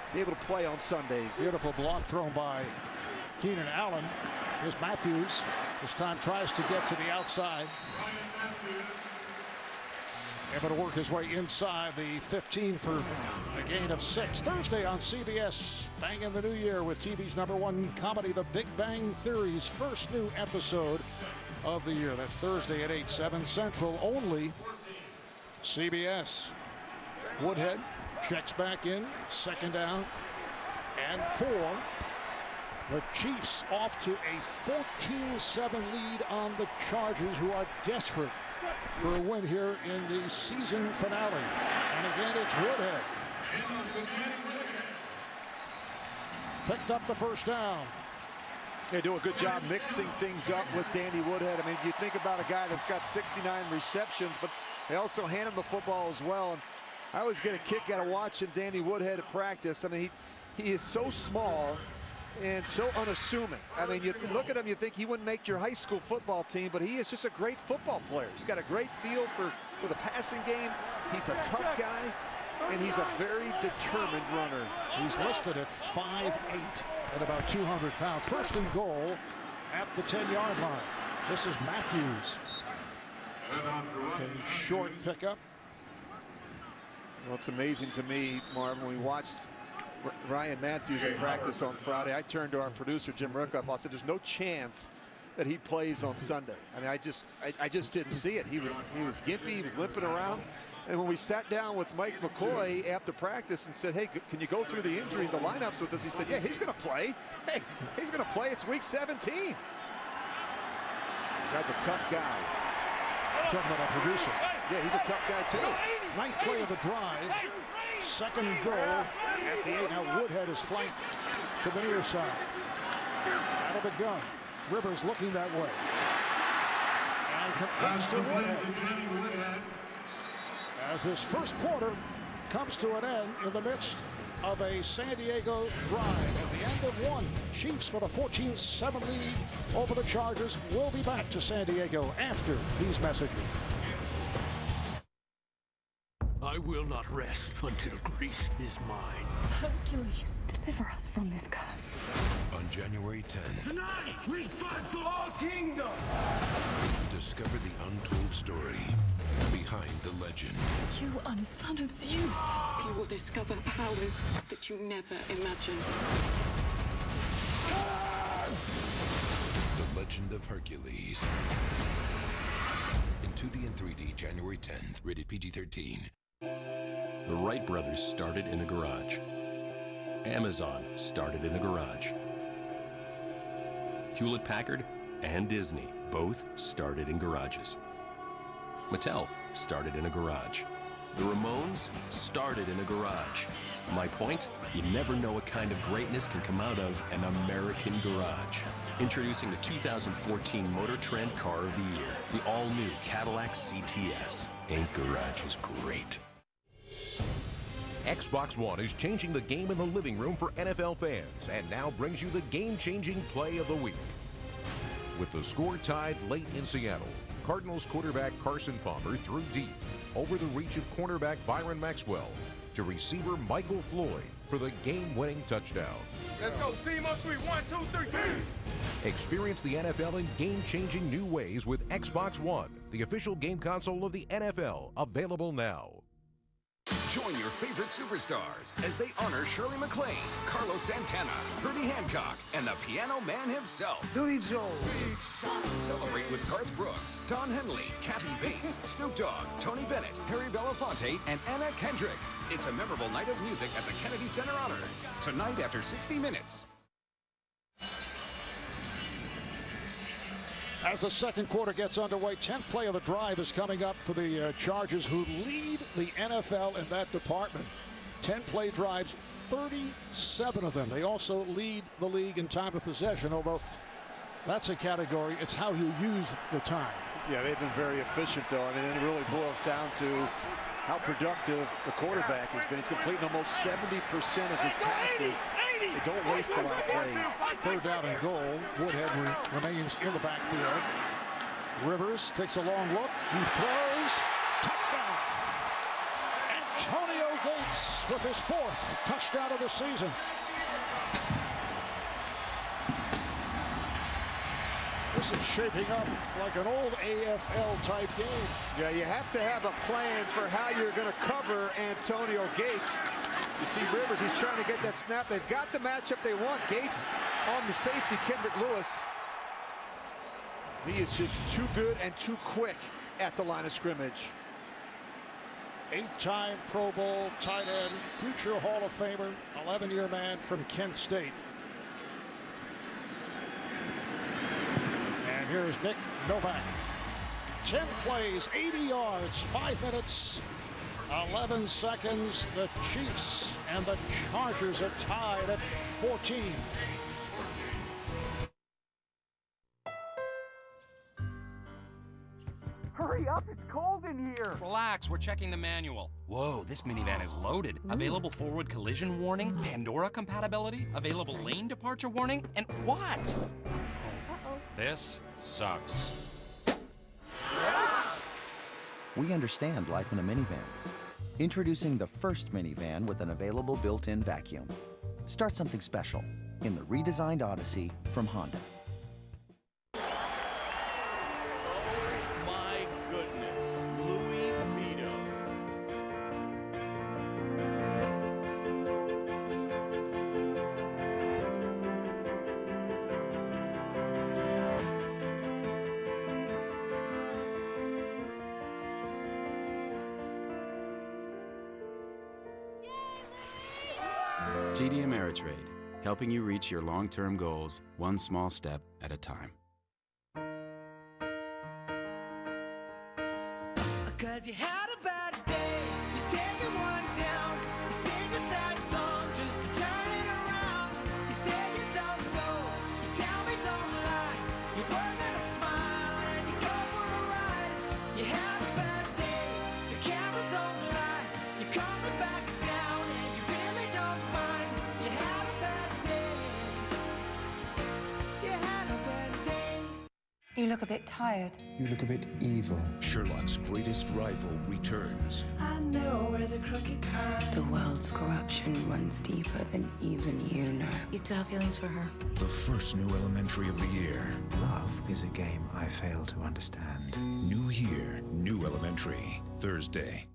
he's able to play on Sundays. Beautiful block thrown by Keenan Allen. Here's Matthews. This time tries to get to the outside. Able to work his way inside the 15 for a gain of 6. Thursday on CBS, banging the new year with TV's #1 comedy, The Big Bang Theory's first new episode of the year. That's Thursday at 8, 7 Central, only CBS. Woodhead checks back in, 2nd down and 4. The Chiefs off to a 14-7 lead on the Chargers, who are desperate for a win here in the season finale. And again, it's Woodhead. Picked up the first down. They do a good job mixing things up with Danny Woodhead. I mean, you think about a guy that's got 69 receptions, but they also hand him the football as well. And I always get a kick out of watching Danny Woodhead at practice. I mean, he is so small and so unassuming. I mean, you look at him, you think he wouldn't make your high school football team, but he is just a great football player. He's got a great feel for the passing game. He's a tough guy, and he's a very determined runner. He's listed at 5'8" at about 200 pounds. 1st and goal at the 10-yard line. This is Matthews. A short pickup. Well, it's amazing to me, Marvin, when we watched Ryan Matthews in practice on Friday, I turned to our producer, Jim Rickoff. I said, there's no chance that he plays on Sunday. I mean, I just didn't see it. He was gimpy, he was limping around. And when we sat down with Mike McCoy after practice and said, hey, can you go through the injury and the lineups with us? He said, yeah, he's going to play. Hey, he's going to play. It's week 17. That's a tough guy. Talking about our producer. Yeah, he's a tough guy, too. 9th play of the drive. 2nd and goal at the 8. Now Woodhead is flanked to the near side. Out of the gun. Rivers looking that way. And completes to Woodhead. As this first quarter comes to an end in the midst of a San Diego drive at the end of one. Chiefs for the 14-7 lead over the Chargers. We'll be back to San Diego after these messages. I will not rest until Greece is mine. Hercules, deliver us from this curse. On January 10th, Tonight, we fight for our kingdom! discover the untold story behind the legend. You are the son of Zeus. You will discover powers that you never imagined. The Legend of Hercules. In 2D and 3D, January 10th, rated PG-13. The Wright brothers started in a garage. Amazon started in a garage. Hewlett-Packard and Disney both started in garages. Mattel started in a garage. The Ramones started in a garage. My point? You never know what kind of greatness can come out of an American garage. Introducing the 2014 Motor Trend Car of the Year, the all-new Cadillac CTS. Ain't garages great? Xbox One is changing the game in the living room for NFL fans and now brings you the game-changing play of the week. With the score tied late in Seattle, Cardinals quarterback Carson Palmer threw deep over the reach of cornerback Byron Maxwell to receiver Michael Floyd for the game-winning touchdown. Let's go, team up 3, 1, 2, 3, team! Experience the NFL in game-changing new ways with Xbox One, the official game console of the NFL, available now. Join your favorite superstars as they honor Shirley MacLaine, Carlos Santana, Herbie Hancock, and the Piano Man himself. Billy Joel. Celebrate with Garth Brooks, Don Henley, Kathy Bates, Snoop Dogg, Tony Bennett, Harry Belafonte, and Anna Kendrick. It's a memorable night of music at the Kennedy Center Honors. Tonight after 60 Minutes. As the second quarter gets underway, 10th play of the drive is coming up for the Chargers, who lead the NFL in that department. 10-play drives, 37 of them. They also lead the league in time of possession, although that's a category. It's how you use the time. Yeah, they've been very efficient, though. I mean, it really boils down to how productive the quarterback has been. He's completing almost 70% of his passes. They don't waste a lot of plays. Third down and goal. Woodhead remains in the backfield. Rivers takes a long look. He throws. Touchdown. Antonio Gates with his 4th touchdown of the season. This is shaping up like an old AFL-type game. Yeah, you have to have a plan for how you're going to cover Antonio Gates. You see Rivers, he's trying to get that snap. They've got the matchup they want. Gates on the safety, Kendrick Lewis. He is just too good and too quick at the line of scrimmage. 8-time Pro Bowl tight end, future Hall of Famer, 11-year man from Kent State. And here's Nick Novak. 10 plays, 80 yards, 5 minutes, 11 seconds. The Chiefs and the Chargers are tied at 14. Hurry up, it's cold in here. Relax, we're checking the manual. Whoa, this minivan is loaded. Available forward collision warning, Pandora compatibility, available lane departure warning, and what? Uh-oh. This sucks. We understand life in a minivan. Introducing the first minivan with an available built-in vacuum. Start something special in the redesigned Odyssey from Honda. TD Ameritrade, helping you reach your long-term goals one small step at a time. Cause you had a bad day, you're taking one down, you sing a sad song just to turn it around. You say you don't know, you tell me don't lie, you work on a smile and you go for a ride. You had a bad day, the camera don't lie, you're coming back down and you really don't mind. You look a bit tired. You look a bit evil. Sherlock's greatest rival returns. I know where the crooked curve. The world's corruption runs deeper than even you know. You still have feelings for her? The first new elementary of the year. Love is a game I fail to understand. New year, new elementary. Thursday.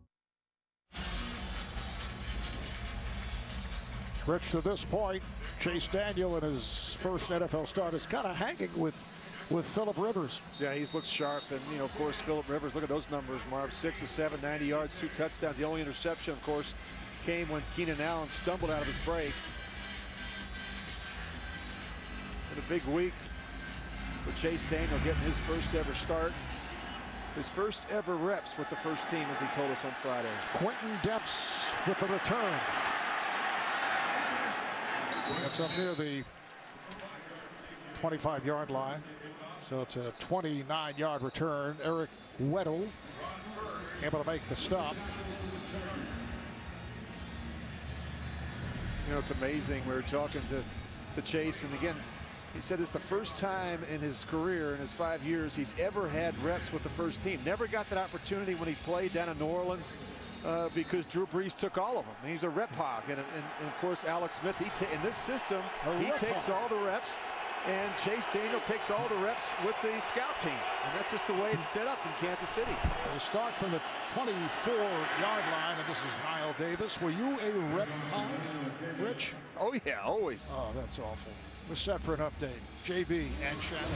Rich, to this point, Chase Daniel in his first NFL start is kind of hanging with Phillip Rivers. Yeah, he's looked sharp. And, you know, of course, Phillip Rivers, look at those numbers, Marv. 6 of 7, 90 yards, 2 touchdowns. The only interception, of course, came when Keenan Allen stumbled out of his break. In a big week for Chase Daniel, getting his first ever start. His first ever reps with the first team, as he told us on Friday. Quentin Depps with the return. That's up near the 25-yard line. So it's a 29-yard return. Eric Weddle able to make the stop. You know, it's amazing. We were talking to Chase, and again, he said it's the first time in his career, in his 5 years, he's ever had reps with the first team. Never got that opportunity when he played down in New Orleans because Drew Brees took all of them. He's a rep hog, and of course, Alex Smith, in this system, he takes all the reps. And Chase Daniel takes all the reps with the scout team. And that's just the way it's set up in Kansas City. They start from the 24-yard line, and this is Niall Davis. Were you a rep hog, Rich? Oh, yeah, always. Oh, that's awful. We're set for an update. JB and Shannon.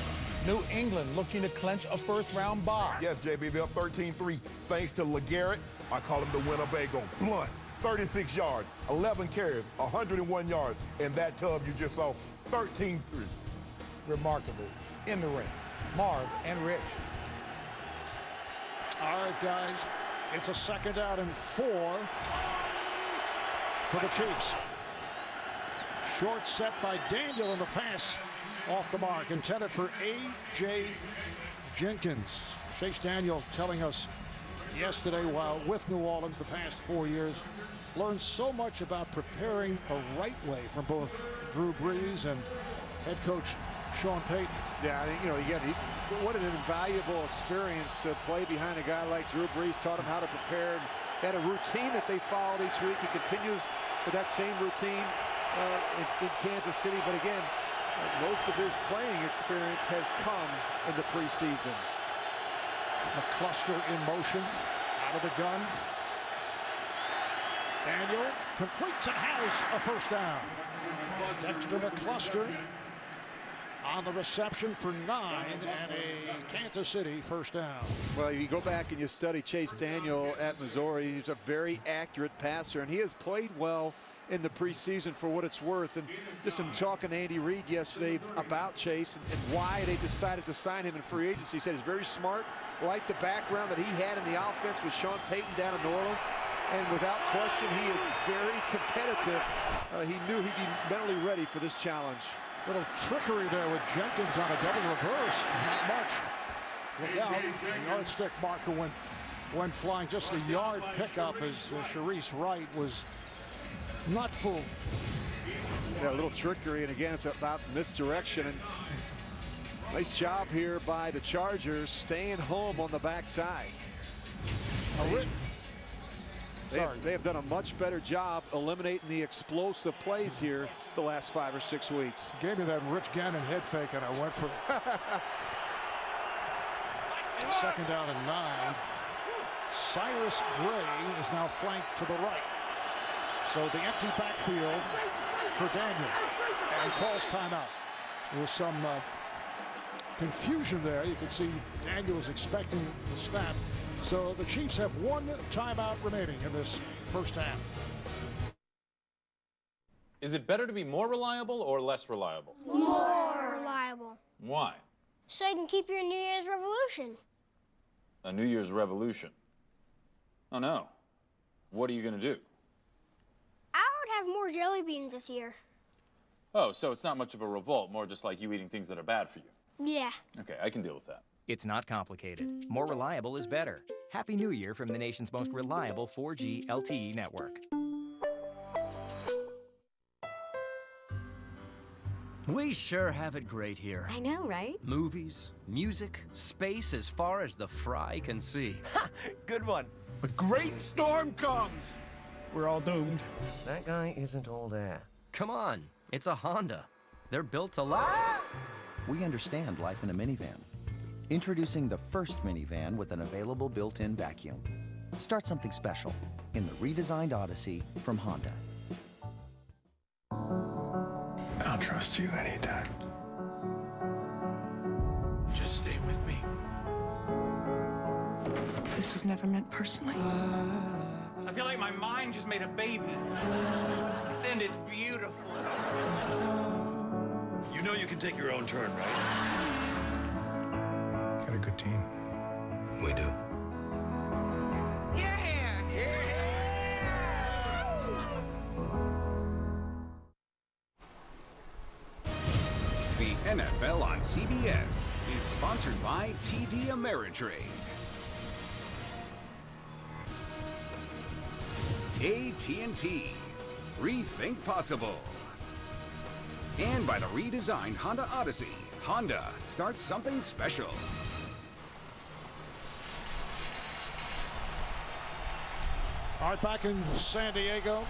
New England looking to clinch a first-round bye. Yes, JB, they're up 13-3 thanks to LeGarrette. I call him the Winnebago. Blunt, 36 yards, 11 carries, 101 yards. And that tub you just saw, 13-3. Remarkable. In the ring, Marv and Rich. All right, guys, it's a 2nd down and 4 for the Chiefs. Short set by Daniel in the pass off the mark, intended for A.J. Jenkins. Chase Daniel telling us yesterday while with New Orleans the past 4 years, learned so much about preparing the right way from both Drew Brees and head coach Sean Payton. Yeah, I think, you know, what an invaluable experience to play behind a guy like Drew Brees. Taught him how to prepare and had a routine that they followed each week. He continues with that same routine in Kansas City. But again, most of his playing experience has come in the preseason. McCluster in motion, out of the gun. Daniel completes and has a first down. Dexter McCluster on the reception for 9 and a Kansas City first down. Well, you go back and you study Chase Daniel at Missouri. He's a very accurate passer, and he has played well in the preseason for what it's worth. And just in talking to Andy Reid yesterday about Chase and why they decided to sign him in free agency, he said he's very smart, liked the background that he had in the offense with Sean Payton down in New Orleans. And without question, he is very competitive. He knew he'd be mentally ready for this challenge. Little trickery there with Jenkins on a double reverse. Not much. Look out. The yardstick marker went flying. Just a yard pickup as Sharice Wright was not fooled. Yeah, a little trickery, and again, it's about misdirection. And nice job here by the Chargers, staying home on the backside. They have done a much better job eliminating the explosive plays here the last 5 or 6 weeks. Gave me that Rich Gannon head fake, and I went for it. 2nd down and 9. Cyrus Gray is now flanked to the right. So the empty backfield for Daniel. And he calls timeout. There was some confusion there. You could see Daniel was expecting the snap. So the Chiefs have 1 timeout remaining in this first half. Is it better to be more reliable or less reliable? More reliable. Why? So you can keep your New Year's revolution. A New Year's revolution? Oh no. What are you going to do? I would have more jelly beans this year. Oh, so it's not much of a revolt, more just like you eating things that are bad for you. Yeah. Okay, I can deal with that. It's not complicated. More reliable is better. Happy New Year from the nation's most reliable 4G LTE network. We sure have it great here. I know, right? Movies, music, space as far as the fry can see. Ha! Good one. A great storm comes. We're all doomed. That guy isn't all there. Come on, it's a Honda. They're built to last. We understand life in a minivan. Introducing the first minivan with an available built-in vacuum. Start something special in the redesigned Odyssey from Honda. I'll trust you anytime. Just stay with me. This was never meant personally. I feel like my mind just made a baby. And it's beautiful. You know you can take your own turn, right? Got a good team. We do. The NFL on CBS is sponsored by TD Ameritrade. AT&T. Rethink possible. And by the redesigned Honda Odyssey. Honda starts something special. All right, back in San Diego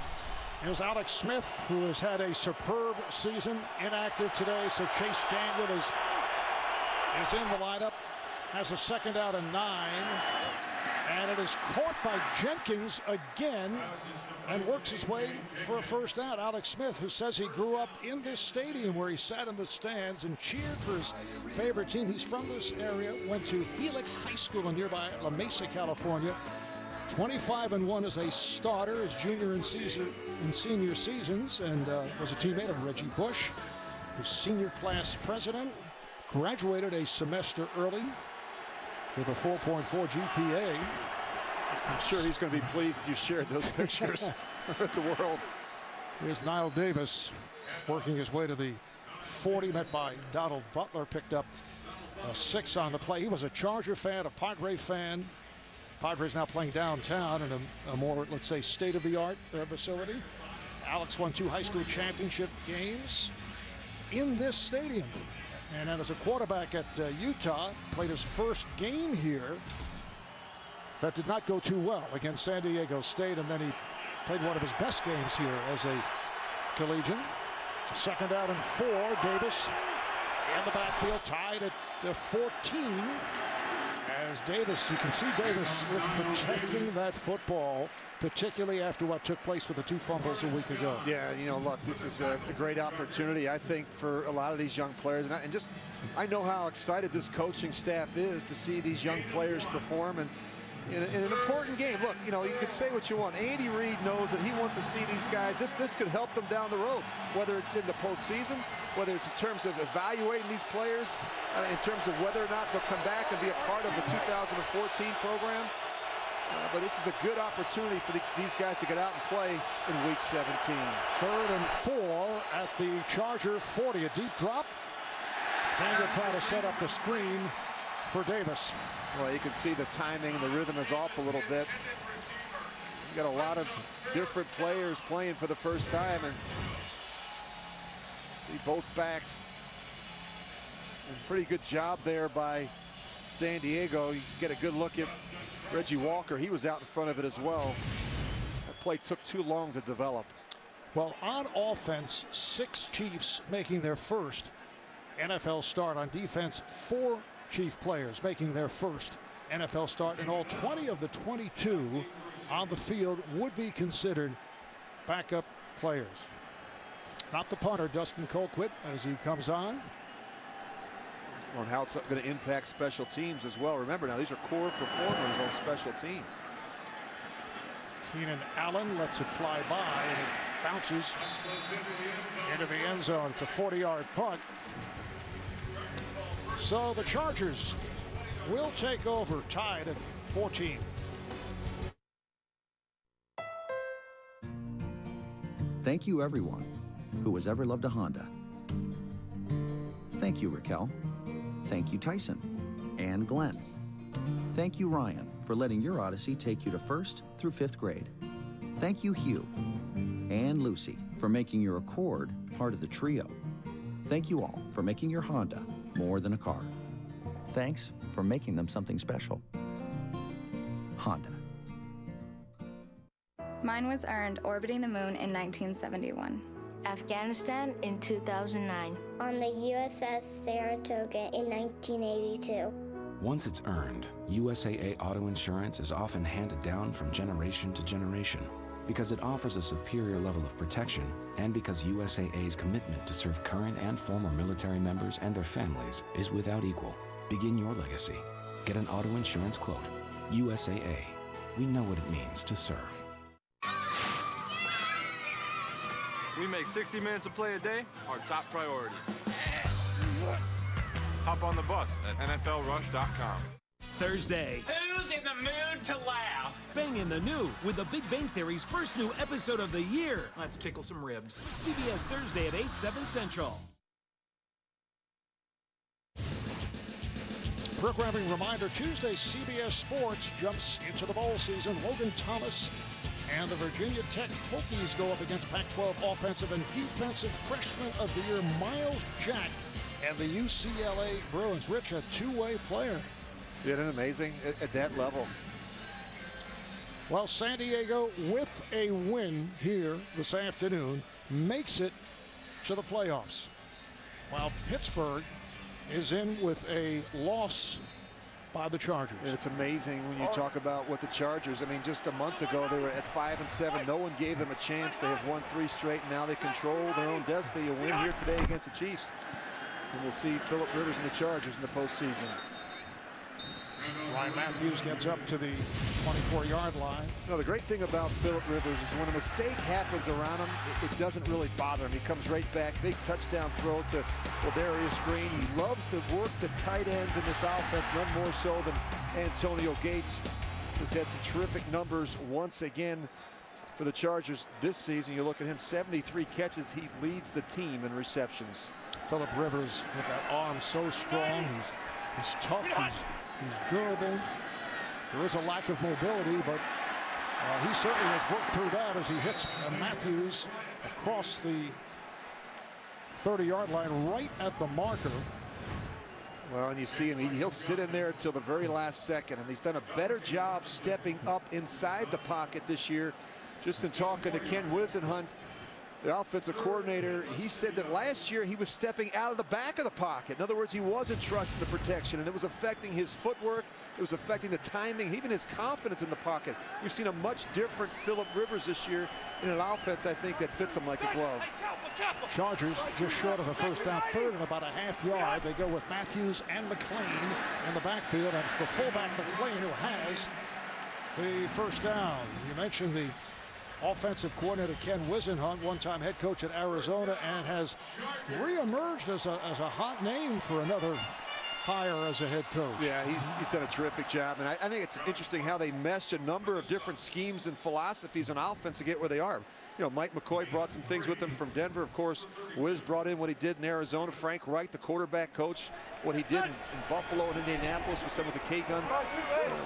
is Alex Smith, who has had a superb season, inactive today. So Chase Daniel is in the lineup, has a second out and 9. And it is caught by Jenkins again and works his way for a first out. Alex Smith, who says he grew up in this stadium where he sat in the stands and cheered for his favorite team. He's from this area, went to Helix High School in nearby La Mesa, California. 25-1 as a starter his junior and senior seasons, and was a teammate of Reggie Bush, who's senior class president. Graduated a semester early with a 4.4 GPA. I'm sure he's going to be pleased that you shared those pictures with the world. Here's Niall Davis working his way to the 40, met by Donald Butler, picked up a 6 on the play. He was a Charger fan, a Padre fan. Padres now playing downtown in a more, let's say, state-of-the-art facility. Alex won 2 high school championship games in this stadium. And then as a quarterback at Utah, played his first game here. That did not go too well against San Diego State, and then he played one of his best games here as a collegian. Second out and 4, Davis in the backfield, tied at 14. As Davis, you can see Davis was protecting that football, particularly after what took place with the 2 fumbles a week ago. Yeah, you know, look, this is a great opportunity, I think, for a lot of these young players. And I know how excited this coaching staff is to see these young players perform. And in an important game, look, you know, you can say what you want. Andy Reid knows that he wants to see these guys. This could help them down the road, whether it's in the postseason, whether it's in terms of evaluating these players, in terms of whether or not they'll come back and be a part of the 2014 program. But this is a good opportunity for these guys to get out and play in Week 17. 3rd and 4 at the Charger 40. A deep drop. Daniel trying to set up the screen for Davis. Well, you can see the timing and the rhythm is off a little bit. You got a lot of different players playing for the first time, and see both backs. And pretty good job there by San Diego. You get a good look at Reggie Walker. He was out in front of it as well. That play took too long to develop. Well, on offense, 6 Chiefs making their first NFL start. On defense, 4 Chief players making their first NFL start, and all 20 of the 22 on the field would be considered backup players. Not the punter, Dustin Colquitt, as he comes on. On how it's going to impact special teams as well. Remember now, these are core performers on special teams. Keenan Allen lets it fly by, and it bounces into the end zone. It's a 40-yard punt. So the Chargers will take over, tied at 14. Thank you, everyone who has ever loved a Honda. Thank you, Raquel. Thank you, Tyson and Glenn. Thank you, Ryan, for letting your Odyssey take you to 1st through 5th grade. Thank you, Hugh and Lucy, for making your Accord part of the trio. Thank you all for making your Honda more than a car. Thanks for making them something special. Honda. Mine was earned orbiting the moon in 1971. Afghanistan in 2009. On the USS Saratoga in 1982. Once it's earned, USAA Auto Insurance is often handed down from generation to generation because it offers a superior level of protection and because USAA's commitment to serve current and former military members and their families is without equal. Begin your legacy. Get an auto insurance quote. USAA. We know what it means to serve. We make 60 minutes of play a day our top priority. Hop on the bus at NFLRush.com. Thursday. Who's in the mood to laugh? Bang in the New with The Big Bang Theory's first new episode of the year. Let's tickle some ribs. CBS Thursday at 8, 7 Central. Programming reminder, Tuesday, CBS Sports jumps into the bowl season. Logan Thomas and the Virginia Tech Hokies go up against Pac-12 offensive and defensive freshman of the year, Miles Jack, and the UCLA Bruins. Rich, a two-way player. Isn't it amazing at that level? Well, San Diego, with a win here this afternoon, makes it to the playoffs, while Pittsburgh is in with a loss by the Chargers. It's amazing when you talk about what the Chargers, I mean, just a month ago they were at 5-7. No one gave them a chance. They have won 3 straight, and now they control their own destiny. A win here today against the Chiefs. And we'll see Phillip Rivers and the Chargers in the postseason. Ryan Matthews gets up to the 24-yard line. No, the great thing about Phillip Rivers is when a mistake happens around him, it doesn't really bother him. He comes right back, big touchdown throw to Ladarius Green. He loves to work the tight ends in this offense, none more so than Antonio Gates, who's had some terrific numbers once again for the Chargers this season. You look at him, 73 catches. He leads the team in receptions. Phillip Rivers with that arm so strong. He's tough. He's durable. There is a lack of mobility, but he certainly has worked through that as he hits Matthews across the 30-yard line right at the marker. Well, and you see him, he'll sit in there until the very last second, and he's done a better job stepping up inside the pocket this year. Just in talking to Ken Wisenhunt, the offensive coordinator, he said that last year he was stepping out of the back of the pocket. In other words, he wasn't trusting the protection, and it was affecting his footwork. It was affecting the timing, even his confidence in the pocket. We've seen a much different Phillip Rivers this year in an offense, I think, that fits him like a glove. Chargers just short of a first down, third and about a half yard. They go with Matthews and McClain in the backfield, and it's the fullback McClain who has the first down. You mentioned the offensive coordinator Ken Wisenhunt, one-time head coach at Arizona, and has reemerged as a hot name for another hire as a head coach. Yeah, he's done a terrific job, and I think it's interesting how they meshed a number of different schemes and philosophies on offense to get where they are. You know, Mike McCoy brought some things with him from Denver. Of course, Wiz brought in what he did in Arizona. Frank Reich, the quarterback coach, what he did in Buffalo and Indianapolis with some of the K-gun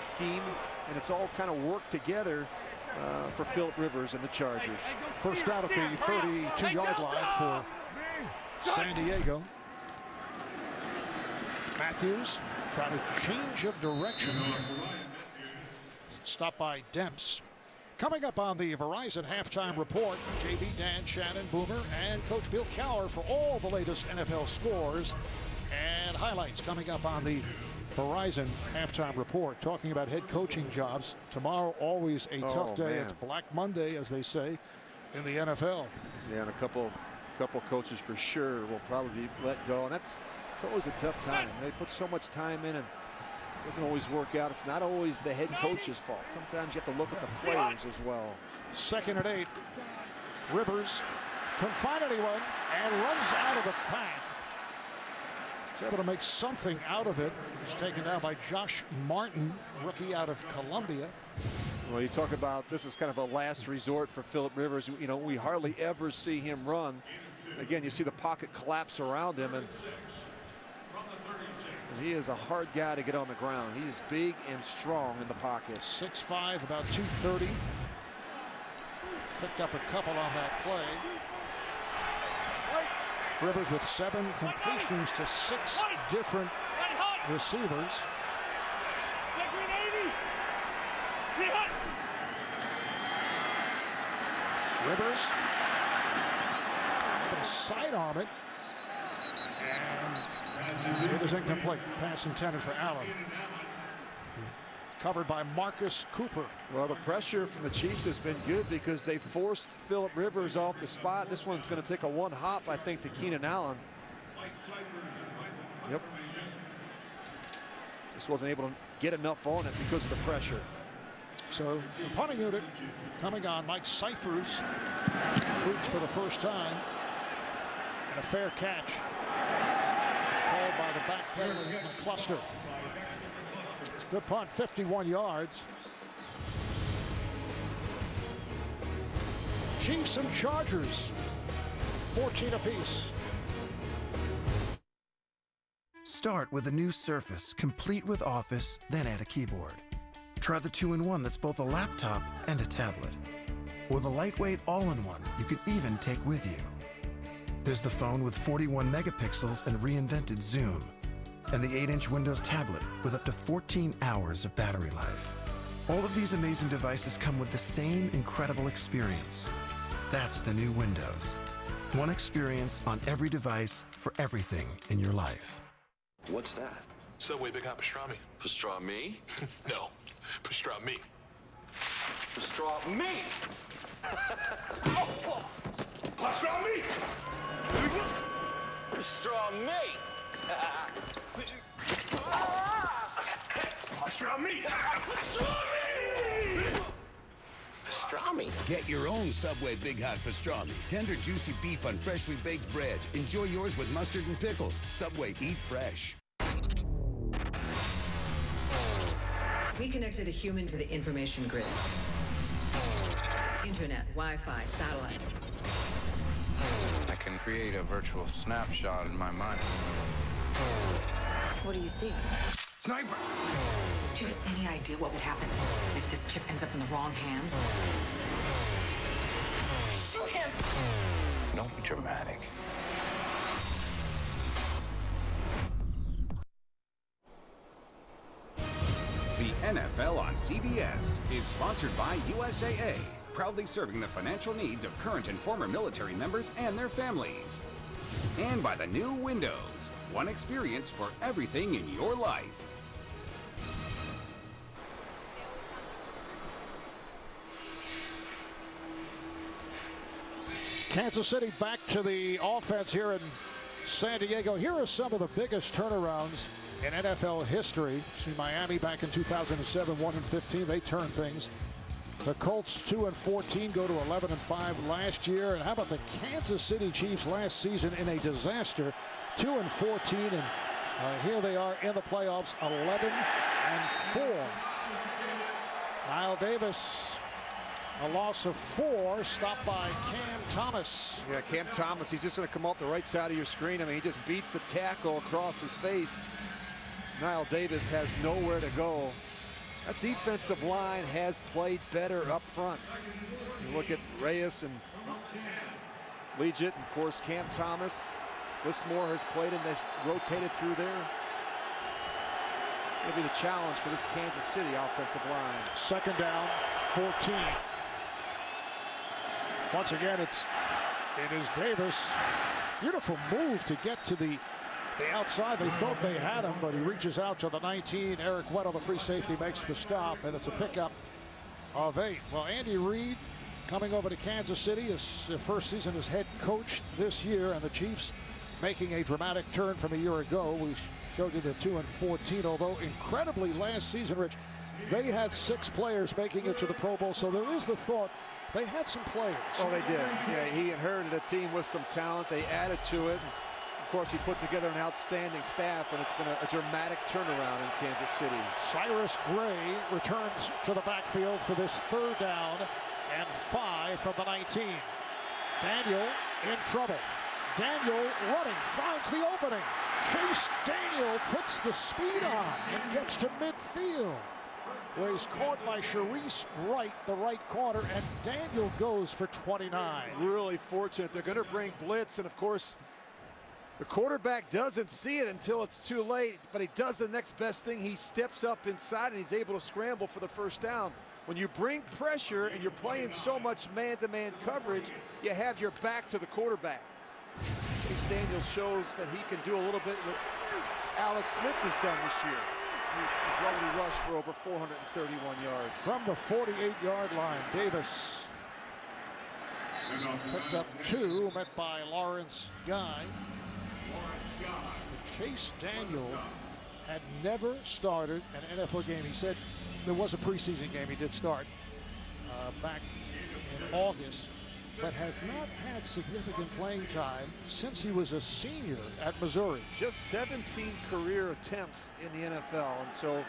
scheme, and it's all kind of worked together for Phillip Rivers and the Chargers. First down at the 32-yard line for San Diego. Matthews trying to change of direction. Stopped by Demps. Coming up on the Verizon Halftime Report, JB, Dan, Shannon, Boomer, and Coach Bill Cowher for all the latest NFL scores and highlights coming up on the Verizon Halftime Report, talking about head coaching jobs. Tomorrow, always a tough day. Man. It's Black Monday, as they say, in the NFL. Yeah, and a couple coaches for sure will probably be let go, and it's always a tough time. They put so much time in, and it doesn't always work out. It's not always the head coach's fault. Sometimes you have to look at the players as well. 2nd and 8. Rivers couldn't find anyone and runs out of the pack. He's able to make something out of it. He's taken down by Josh Martin, rookie out of Columbia. Well, you talk about this is kind of a last resort for Phillip Rivers. You know, we hardly ever see him run. Again, you see the pocket collapse around him, and he is a hard guy to get on the ground. He is big and strong in the pocket. 6'5", about 230. Picked up a couple on that play. Rivers with 7 completions to 6 different receivers. Rivers able to sidearm it, and it is incomplete. Pass intended for Allen. Covered by Marcus Cooper. Well, the pressure from the Chiefs has been good because they forced Phillip Rivers off the spot. This one's going to take a one hop, I think, to Keenan Allen. Yep. Just wasn't able to get enough on it because of the pressure. So the punting unit coming on. Mike Cyphers boots for the first time. And a fair catch. Called by the backpedaling McCluster. It's a good punt, 51 yards. Chiefs and Chargers, 14 apiece. Start with a new Surface, complete with Office, then add a keyboard. Try the 2-in-1 that's both a laptop and a tablet. Or the lightweight all-in-one you can even take with you. There's the phone with 41 megapixels and reinvented zoom. And the 8-inch Windows tablet with up to 14 hours of battery life. All of these amazing devices come with the same incredible experience. That's the new Windows. One experience on every device for everything in your life. What's that? Subway Big Hot Pastrami. Pastrami? No, pastrami. Pastrami! Pastrami! Pastrami! Pastrami! Pastrami! Get your own Subway Big Hot Pastrami. Tender, juicy beef on freshly baked bread. Enjoy yours with mustard and pickles. Subway, eat fresh. We connected a human to the information grid. Internet, Wi-Fi, satellite. I can create a virtual snapshot in my mind. What do you see? Sniper! Do you have any idea what would happen if this chip ends up in the wrong hands? Shoot him! Don't be dramatic. The NFL on CBS is sponsored by USAA, proudly serving the financial needs of current and former military members and their families. And by the new Windows, one experience for everything in your life. Kansas City back to the offense here in San Diego. Here are some of the biggest turnarounds in NFL history. See Miami back in 2007, 1-15. They turned things. The Colts 2-14 go to 11-5 last year. And how about the Kansas City Chiefs last season in a disaster, 2-14, and here they are in the playoffs, 11-4. Niall Davis, a loss of 4, stopped by Cam Thomas. Yeah, Cam Thomas, he's just going to come off the right side of your screen. I mean, he just beats the tackle across his face. Niall Davis has nowhere to go. That defensive line has played better up front. You look at Reyes and Legit, and of course, Cam Thomas. Lismore has played and has rotated through there. It's going to be the challenge for this Kansas City offensive line. Second down, 14. Once again, it is Davis. Beautiful move to get to the outside. They thought they had him, but he reaches out to the 19. Eric Weddle, the free safety, makes the stop, and it's a pickup of 8. Well, Andy Reid coming over to Kansas City, his first season as head coach this year, and the Chiefs making a dramatic turn from a year ago. We showed you the 2-14, although incredibly last season, Rich, they had 6 players making it to the Pro Bowl, so there is the thought they had some players. Oh, they did. Yeah, he inherited a team with some talent. They added to it. Of course, he put together an outstanding staff, and it's been a dramatic turnaround in Kansas City. Cyrus Gray returns to the backfield for this 3rd down and 5 from the 19. Daniel in trouble. Daniel running, finds the opening. Chase Daniel puts the speed on and gets to midfield, where he's caught by Sharice Wright, the right corner, and Daniel goes for 29. Really fortunate. They're going to bring blitz, and of course, The quarterback doesn't see it until it's too late, but he does the next best thing. He steps up inside and he's able to scramble for the first down. When you bring pressure and you're playing so much man-to-man coverage, you have your back to the quarterback. Chase Daniels shows that he can do a little bit what Alex Smith has done this year. He's already rushed for over 431 yards. From the 48-yard line, Davis picked up 2, met by Lawrence Guy. Chase Daniel had never started an NFL game. He said there was a preseason game he did start back in August, but has not had significant playing time since he was a senior at Missouri. Just 17 career attempts in the NFL, and so,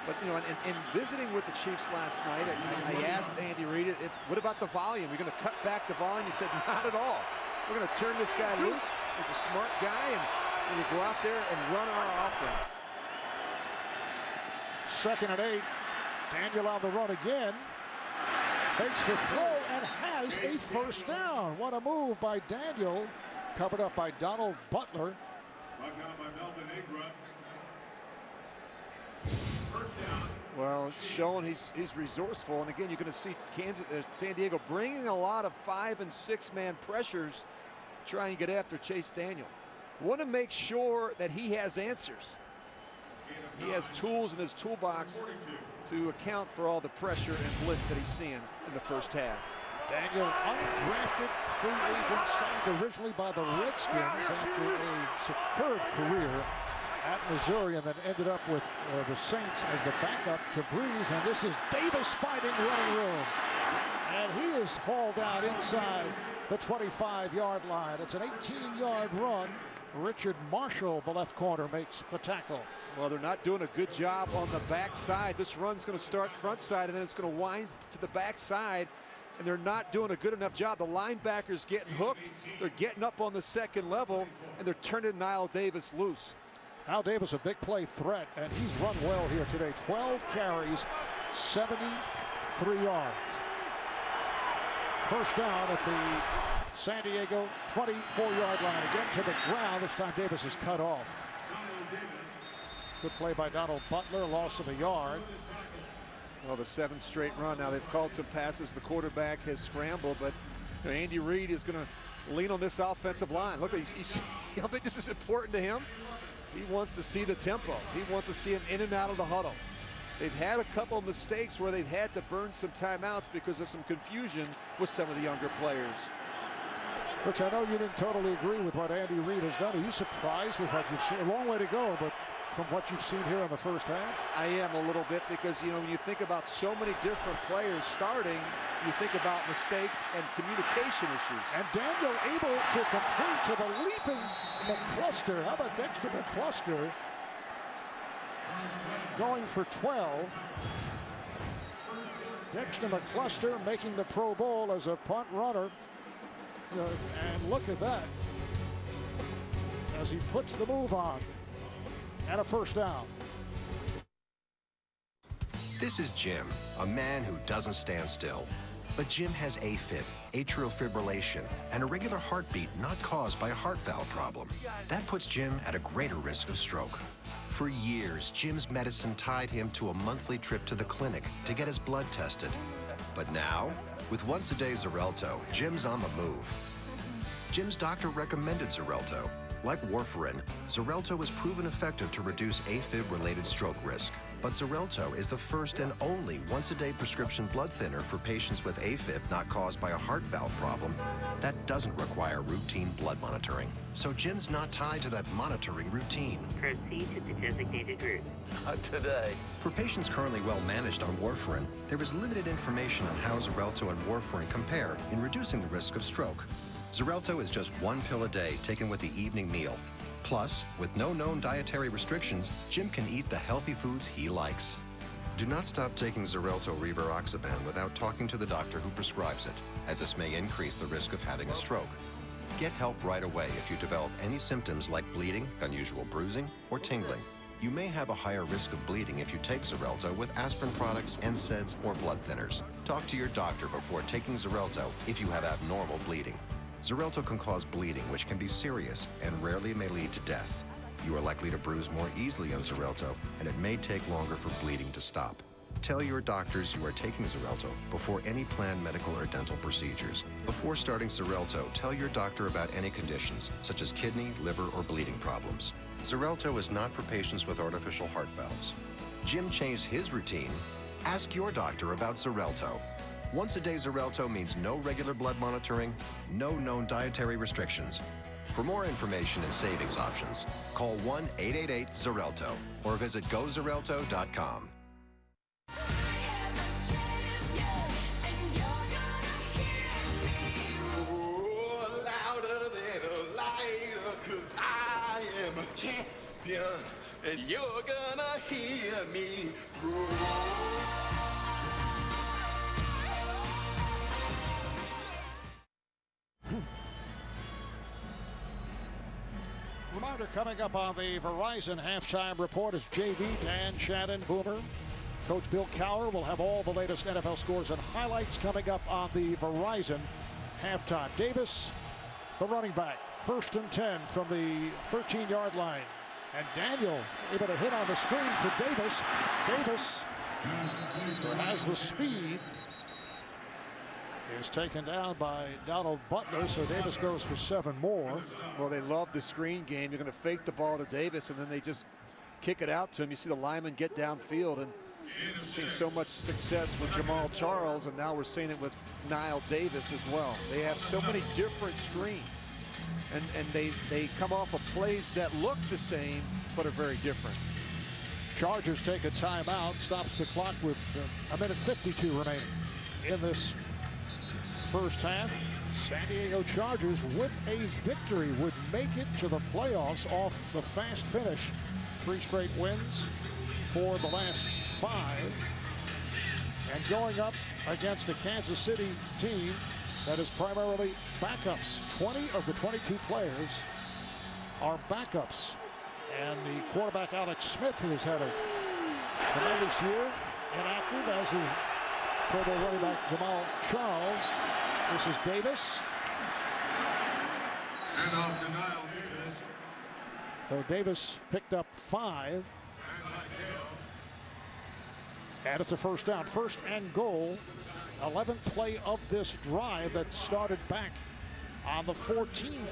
but you know, in visiting with the Chiefs last night, I asked Andy Reid, what about the volume? We're going to cut back the volume. He said, not at all. We're going to turn this guy loose. He's a smart guy, and we're going to go out there and run our offense. 2nd and 8. Daniel on the run again. Fakes the throw and has a first down. What a move by Daniel. Covered up by Donald Butler. Well, it's showing he's resourceful, and again, you're going to see San Diego bringing a lot of 5- and 6-man pressures to try and get after Chase Daniel. Want to make sure that he has answers. He has tools in his toolbox to account for all the pressure and blitz that he's seeing in the first half. Daniel, undrafted free agent, signed originally by the Redskins after a superb career at Missouri, and then ended up with the Saints as the backup to Breeze. And this is Davis fighting running room, and he is hauled out inside the 25-yard line. It's an 18-yard run. Richard Marshall, the left corner, makes the tackle. Well, they're not doing a good job on the backside. This run's going to start front side, and then it's going to wind to the backside, and they're not doing a good enough job. The linebackers getting hooked. They're getting up on the second level, and they're turning Niall Davis loose. Niall Davis, a big play threat, and he's run well here today. 12 carries, 73 yards. First down at the San Diego 24-yard line. Again to the ground. This time Davis is cut off. Good play by Donald Butler. Loss of a yard. Well, the 7th straight run. Now they've called some passes. The quarterback has scrambled, but you know, Andy Reid is going to lean on this offensive line. Look, I think this is important to him. He wants to see the tempo. He wants to see him in and out of the huddle. They've had a couple of mistakes where they've had to burn some timeouts because of some confusion with some of the younger players. Rich, I know you didn't totally agree with what Andy Reid has done. Are you surprised with what you've seen? A long way to go, but from what you've seen here in the first half? I am a little bit, because, you know, when you think about so many different players starting, you think about mistakes and communication issues. And Daniel able to complete to the leaping McCluster. How about Dexter McCluster going for 12? Dexter McCluster making the Pro Bowl as a punt runner. And look at that as he puts the move on, and a first down. This is Jim, a man who doesn't stand still. But Jim has AFib, atrial fibrillation, and a regular heartbeat not caused by a heart valve problem. That puts Jim at a greater risk of stroke. For years, Jim's medicine tied him to a monthly trip to the clinic to get his blood tested. But now, with once-a-day Xarelto, Jim's on the move. Jim's doctor recommended Xarelto. Like warfarin, Xarelto is proven effective to reduce AFib-related stroke risk. But Xarelto is the first and only once-a-day prescription blood thinner for patients with AFib not caused by a heart valve problem that doesn't require routine blood monitoring. So Jim's not tied to that monitoring routine. Proceed to the designated route. Not today. For patients currently well managed on warfarin, there is limited information on how Xarelto and warfarin compare in reducing the risk of stroke. Xarelto is just 1 pill a day taken with the evening meal. Plus, with no known dietary restrictions, Jim can eat the healthy foods he likes. Do not stop taking Xarelto Rivaroxaban without talking to the doctor who prescribes it, as this may increase the risk of having a stroke. Get help right away if you develop any symptoms like bleeding, unusual bruising, or tingling. You may have a higher risk of bleeding if you take Xarelto with aspirin products, NSAIDs, or blood thinners. Talk to your doctor before taking Xarelto if you have abnormal bleeding. Xarelto can cause bleeding, which can be serious and rarely may lead to death. You are likely to bruise more easily on Xarelto, and it may take longer for bleeding to stop. Tell your doctors you are taking Xarelto before any planned medical or dental procedures. Before starting Xarelto, tell your doctor about any conditions, such as kidney, liver, or bleeding problems. Xarelto is not for patients with artificial heart valves. Jim changed his routine. Ask your doctor about Xarelto. Once-a-day Xarelto means no regular blood monitoring, no known dietary restrictions. For more information and savings options, call 1-888-XARELTO or visit GoXarelto.com. Cause I am a champion, and you're gonna hear me Reminder coming up on the Verizon halftime report is JV, Dan, Shannon, Boomer. Coach Bill Cowher will have all the latest NFL scores and highlights coming up on the Verizon halftime. Davis, the running back, 1st and 10 from the 13-yard line. And Daniel able to hit on the screen to Davis. Davis, who has the speed, is taken down by Donald Butler, so Davis goes for 7 more. Well, they love the screen game. You're going to fake the ball to Davis, and then they just kick it out to him. You see the lineman get downfield, and we've seen so much success with Jamal Charles, and now we're seeing it with Niall Davis as well. They have so many different screens, and they come off of plays that look the same, but are very different. Chargers take a timeout, stops the clock with a minute 52 remaining in this first half. San Diego Chargers with a victory would make it to the playoffs off the fast finish. 3 straight wins for the last 5. And going up against a Kansas City team that is primarily backups. 20 of the 22 players are backups. And the quarterback Alex Smith, who has had a tremendous year, inactive, as is Pro Bowl running back Jamal Charles. This is Davis. And off to Niall Davis. So Davis picked up 5. And it's a first down. 1st and goal. 11th play of this drive that started back on the 14.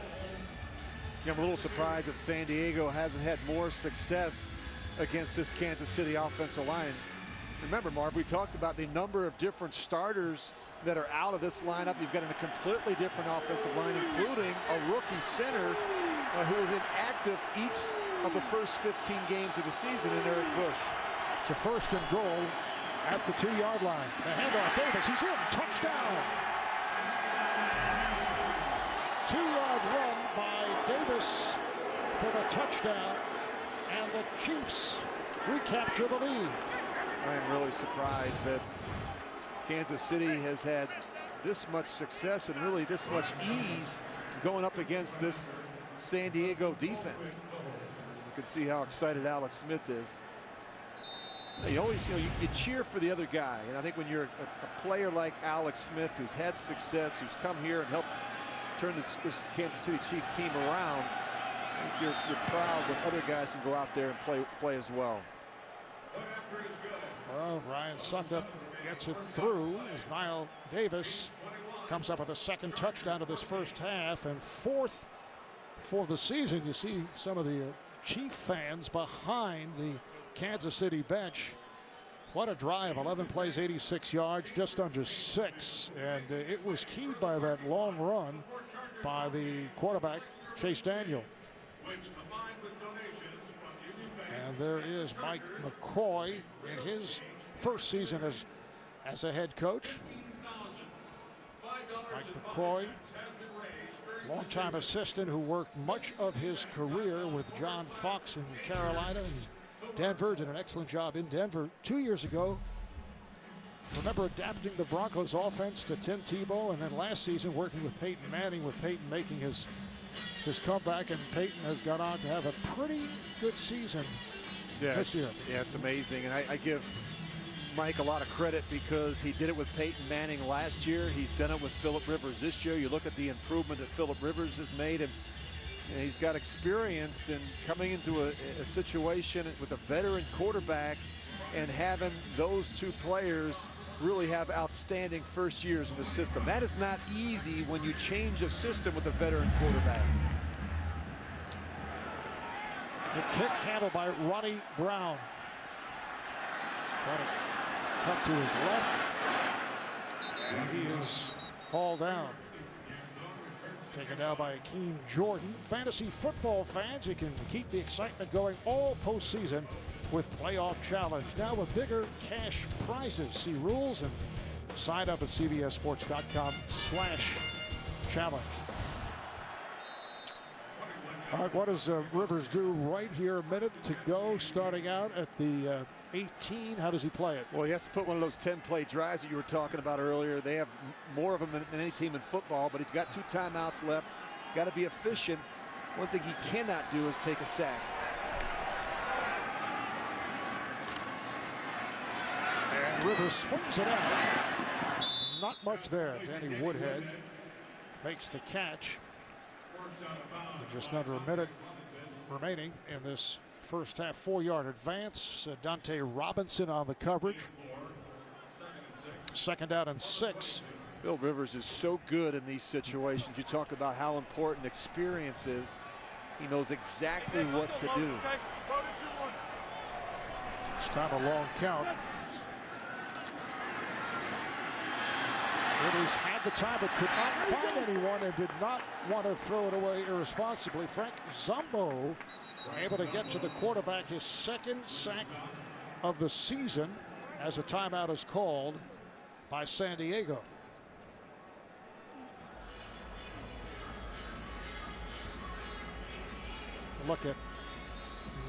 I'm a little surprised that San Diego hasn't had more success against this Kansas City offensive line. Remember, Mark, we talked about the number of different starters that are out of this lineup. You've got a completely different offensive line, including a rookie center who was inactive each of the first 15 games of the season in Eric Bush. It's a 1st and goal at the 2-yard line. The handoff, Davis, he's in, touchdown. 2-yard run by Davis for the touchdown, and the Chiefs recapture the lead. I'm really surprised that Kansas City has had this much success and really this much ease going up against this San Diego defense. You can see how excited Alex Smith is. You always, you cheer for the other guy, and I think when you're a player like Alex Smith, who's had success, who's come here and helped turn this Kansas City Chief team around, I think you're proud when other guys can go out there and play as well. Well, Ryan Suckup gets it through as Niall Davis comes up with a 2nd touchdown of this first half, and 4th for the season. You see some of the Chief fans behind the Kansas City bench. What a drive, 11 plays, 86 yards, just under 6. And it was keyed by that long run by the quarterback, Chase Daniel. And there is Mike McCoy in his first season as a head coach. Mike McCoy, longtime assistant who worked much of his career with John Fox in Carolina and Denver. Did an excellent job in Denver 2 years ago. Remember adapting the Broncos offense to Tim Tebow, and then last season working with Peyton Manning, with Peyton making his comeback, and Peyton has gone on to have a pretty good season this year. Yeah, it's amazing, and I give Mike a lot of credit because he did it with Peyton Manning last year. He's done it with Phillip Rivers this year. You look at the improvement that Phillip Rivers has made, and he's got experience in coming into a situation with a veteran quarterback and having those two players really have outstanding first years in the system. That is not easy when you change a system with a veteran quarterback. The kick handled by Ronnie Brown. Trying to cut to his left. And he is hauled down. Taken down by Akeem Jordan. Fantasy football fans, you can keep the excitement going all postseason with Playoff Challenge. Now with bigger cash prizes. See rules and sign up at cbssports.com/challenge. All right, what does Rivers do right here? A minute to go, starting out at the 18. How does he play it? Well, he has to put one of those 10-play drives that you were talking about earlier. They have more of them than any team in football, but he's got 2 timeouts left. He's got to be efficient. One thing he cannot do is take a sack. And Rivers swings it out. Not much there. Danny Woodhead makes the catch. Just under a minute remaining in this first half. 4-yard advance. Dante Robinson on the coverage. 2nd down and 6. Phil Rivers is so good in these situations. You talk about how important experience is. He knows exactly what to do. This time a long count. Rivers had the time but could not find anyone and did not want to throw it away irresponsibly. Frank Zumbo able to get to the quarterback, his 2nd sack of the season, as a timeout is called by San Diego. Look at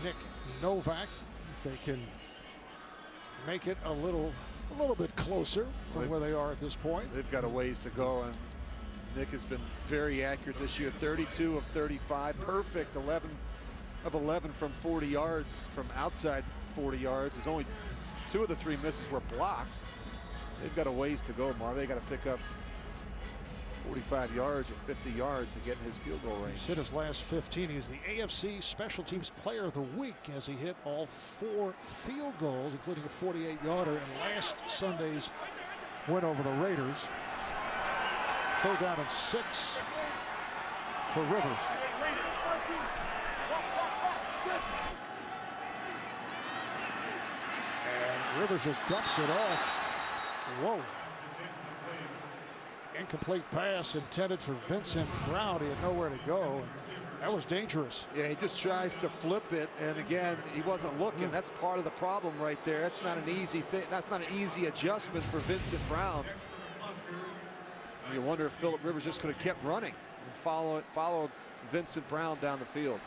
Nick Novak, if they can make it a little bit closer from where they are at this point. They've got a ways to go, and Nick has been very accurate this year. 32 of 35, perfect. 11 of 11 from 40 yards, from outside 40 yards. There's only 2 of the 3 misses were blocks. They've got a ways to go, Marv. They got to pick up 45 yards or 50 yards to get in his field goal range. He's hit his last 15. He's the AFC Special Teams Player of the Week as he hit all 4 field goals, including a 48-yarder in last Sunday's win over the Raiders. 3rd down and 6 for Rivers. And Rivers just dumps it off. Whoa. Incomplete pass intended for Vincent Brown. He had nowhere to go. That was dangerous. Yeah, he just tries to flip it, and again, he wasn't looking. That's part of the problem right there. That's not an easy thing. That's not an easy adjustment for Vincent Brown. You wonder if Phillip Rivers just could have kept running and followed Vincent Brown down the field.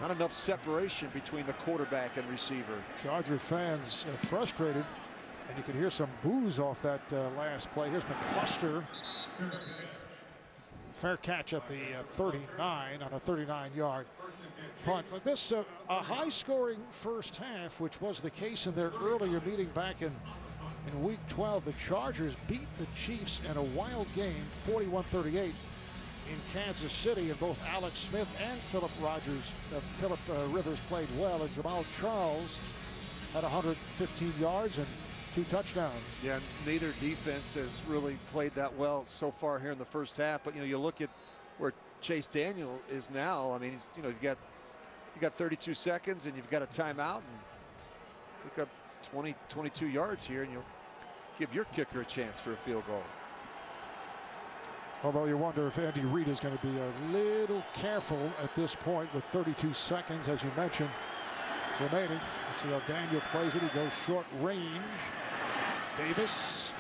Not enough separation between the quarterback and receiver. Charger fans frustrated, and you can hear some boos off that last play. Here's McCluster. Fair catch at the 39 on a 39-yard punt. But this a high-scoring first half, which was the case in their earlier meeting back in Week 12. The Chargers beat the Chiefs in a wild game, 41-38 in Kansas City, and both Alex Smith and Phillip Rivers played well, and Jamal Charles had 115 yards and 2 touchdowns. Yeah, neither defense has really played that well so far here in the first half. But you look at where Chase Daniel is now. I mean, he's you got 32 seconds and you've got a timeout, and pick up 22 yards here, and you'll give your kicker a chance for a field goal. Although you wonder if Andy Reid is going to be a little careful at this point with 32 seconds, as you mentioned, remaining. Let's see how Daniel plays it. He goes short range. Davis.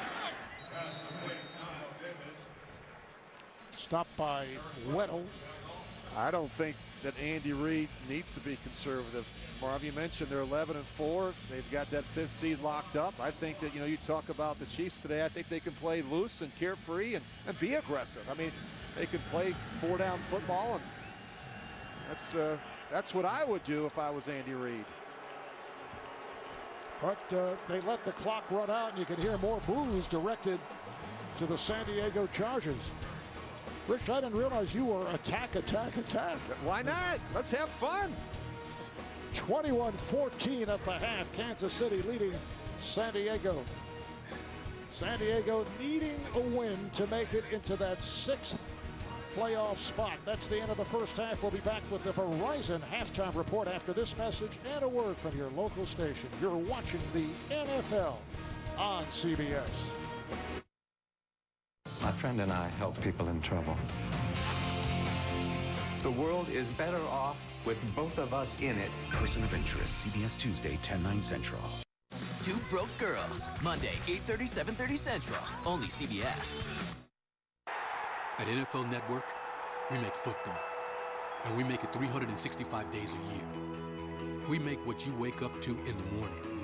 Stopped by Weddle. I don't think that Andy Reid needs to be conservative. Marv, you mentioned they're 11-4. They've got that 5th seed locked up. I think that, you talk about the Chiefs today. I think they can play loose and carefree and be aggressive. I mean, they can play 4-down football, and that's what I would do if I was Andy Reid. But they let the clock run out, and you can hear more boos directed to the San Diego Chargers. Rich, I didn't realize you were attack. Why not? Let's have fun. 21-14 at the half. Kansas City leading San Diego. San Diego needing a win to make it into that 6th playoff spot. That's the end of the first half. We'll be back with the Verizon halftime report after this message and a word from your local station. You're watching the NFL on CBS. My friend and I help people in trouble. The world is better off with both of us in it. Person of Interest, CBS Tuesday, 10/9 Central. Two Broke Girls, Monday, 8:30, 7:30 Central. Only CBS. At NFL Network, we make football. And we make it 365 days a year. We make what you wake up to in the morning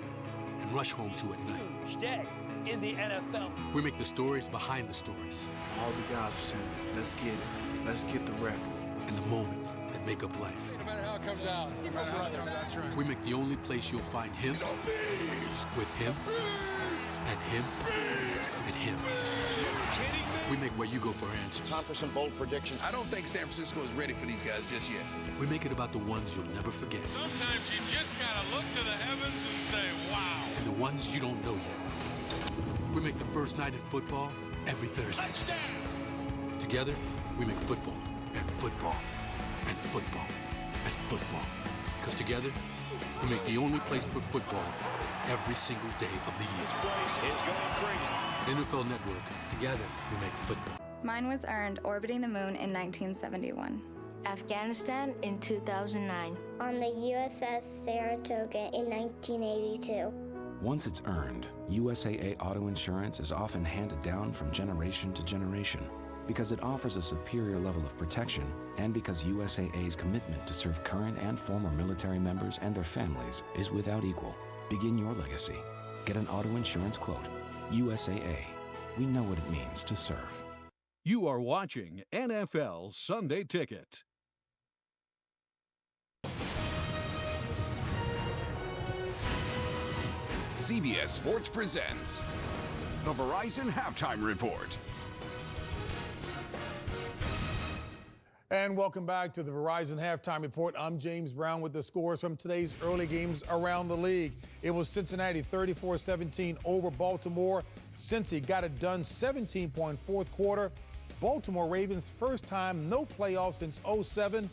and rush home to at night. Huge day in the NFL. We make the stories behind the stories. All the guys were saying, let's get it. Let's get the record. And the moments that make up life. No matter how it comes out, keep our brothers. That's right. We make the only place you'll find him, with him, and him, and him. Kidding me? We make where you go for answers. Time for some bold predictions. I don't think San Francisco is ready for these guys just yet. We make it about the ones you'll never forget. Sometimes you just gotta look to the heavens and say, wow. And the ones you don't know yet. We make the first night in football every Thursday. Touchdown! Together, we make football and football and football and football. Because together, we make the only place for football every single day of the year. This place is going crazy. NFL Network. Together, we make football. Mine was earned orbiting the moon in 1971. Afghanistan in 2009. On the USS Saratoga in 1982. Once it's earned, USAA Auto Insurance is often handed down from generation to generation because it offers a superior level of protection and because USAA's commitment to serve current and former military members and their families is without equal. Begin your legacy. Get an auto insurance quote. USAA. We know what it means to serve. You are watching NFL Sunday Ticket. CBS Sports presents the Verizon Halftime Report. And welcome back to the Verizon Halftime Report. I'm James Brown with the scores from today's early games around the league. It was Cincinnati 34-17 over Baltimore. Cincy got it done 17-point fourth quarter. Baltimore Ravens first time no playoffs since 07,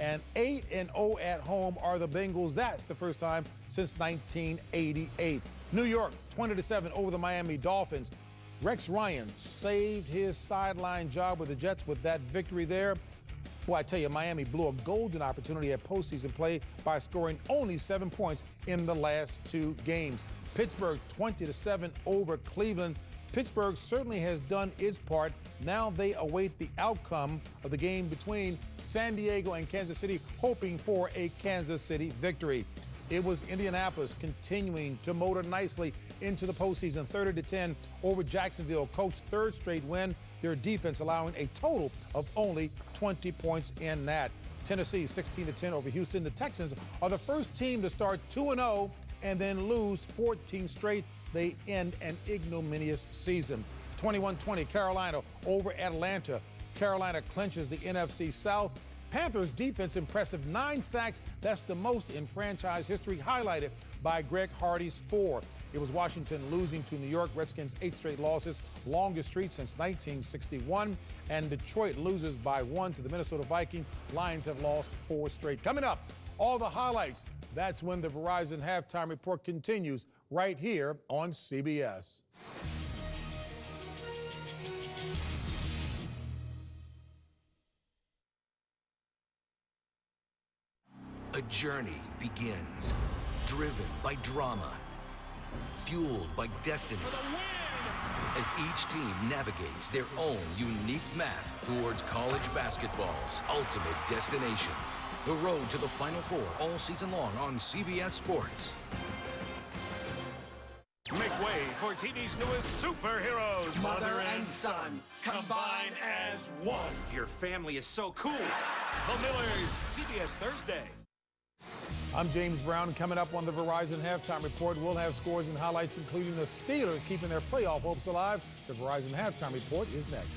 and 8-0 at home are the Bengals. That's the first time since 1988. New York 20-7 over the Miami Dolphins. Rex Ryan saved his sideline job with the Jets with that victory there. Boy, I tell you, Miami blew a golden opportunity at postseason play by scoring only 7 points in the last two games. Pittsburgh 20-7 over Cleveland. Pittsburgh certainly has done its part. Now they await the outcome of the game between San Diego and Kansas City, hoping for a Kansas City victory. It was Indianapolis continuing to motor nicely into the postseason, 30-10 over Jacksonville. Coach's third straight win. Their defense allowing a total of only 20 points in that. Tennessee 16-10 over Houston. The Texans are the first team to start 2-0 and then lose 14 straight. They end an ignominious season. 21-20 Carolina over Atlanta. Carolina clinches the NFC South. Panthers defense impressive, 9 sacks. That's the most in franchise history, highlighted by Greg Hardy's 4. It was Washington losing to New York. Redskins 8 straight losses, longest streak since 1961. And Detroit loses by 1 to the Minnesota Vikings. Lions have lost 4 straight. Coming up, all the highlights. That's when the Verizon Halftime Report continues right here on CBS. A journey begins, driven by drama, fueled by destiny. As each team navigates their own unique map towards college basketball's ultimate destination. The road to the Final Four all season long on CBS Sports. Make way for TV's newest superheroes. Mother and son combine as one. Your family is so cool. The Millers, CBS Thursday. I'm James Brown. Coming up on the Verizon Halftime Report, we'll have scores and highlights, including the Steelers keeping their playoff hopes alive. The Verizon Halftime Report is next.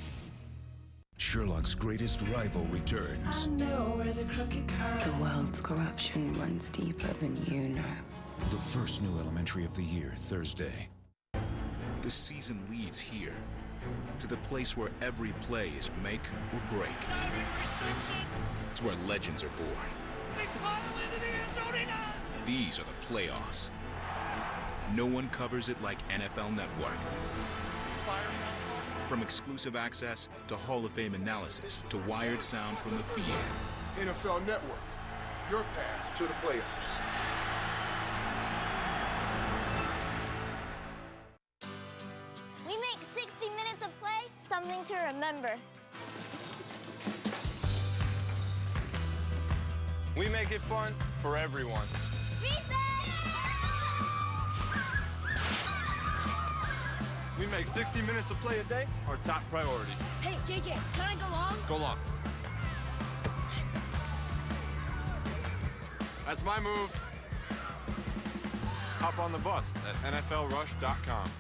Sherlock's greatest rival returns. I know where the crooked comes. The world's corruption runs deeper than you know. The first new elementary of the year, Thursday. The season leads here, to the place where every play is make or break. It's where legends are born. They pile into the end zone. These are the playoffs. No one covers it like NFL Network. From exclusive access to Hall of Fame analysis to wired sound from the field. NFL Network, your pass to the playoffs. We make 60 minutes of play something to remember. We make it fun for everyone. We make 60 minutes of play a day our top priority. Hey, JJ, can I go long? Go long. That's my move. Hop on the bus at NFLRush.com.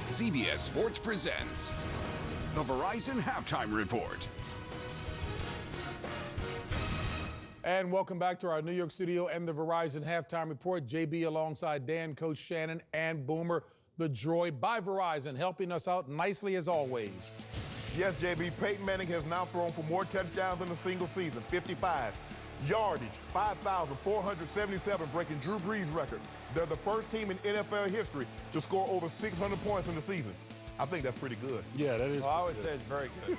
CBS Sports presents the Verizon Halftime Report. And welcome back to our New York studio and the Verizon Halftime Report. JB alongside Dan, Coach Shannon, and Boomer, the droid by Verizon, helping us out nicely as always. Yes, JB, Peyton Manning has now thrown for more touchdowns in a single season, 55. Yardage, 5,477, breaking Drew Brees' record. They're the first team in NFL history to score over 600 points in the season. I think that's pretty good. Yeah, that is. Well, I would say it's very good.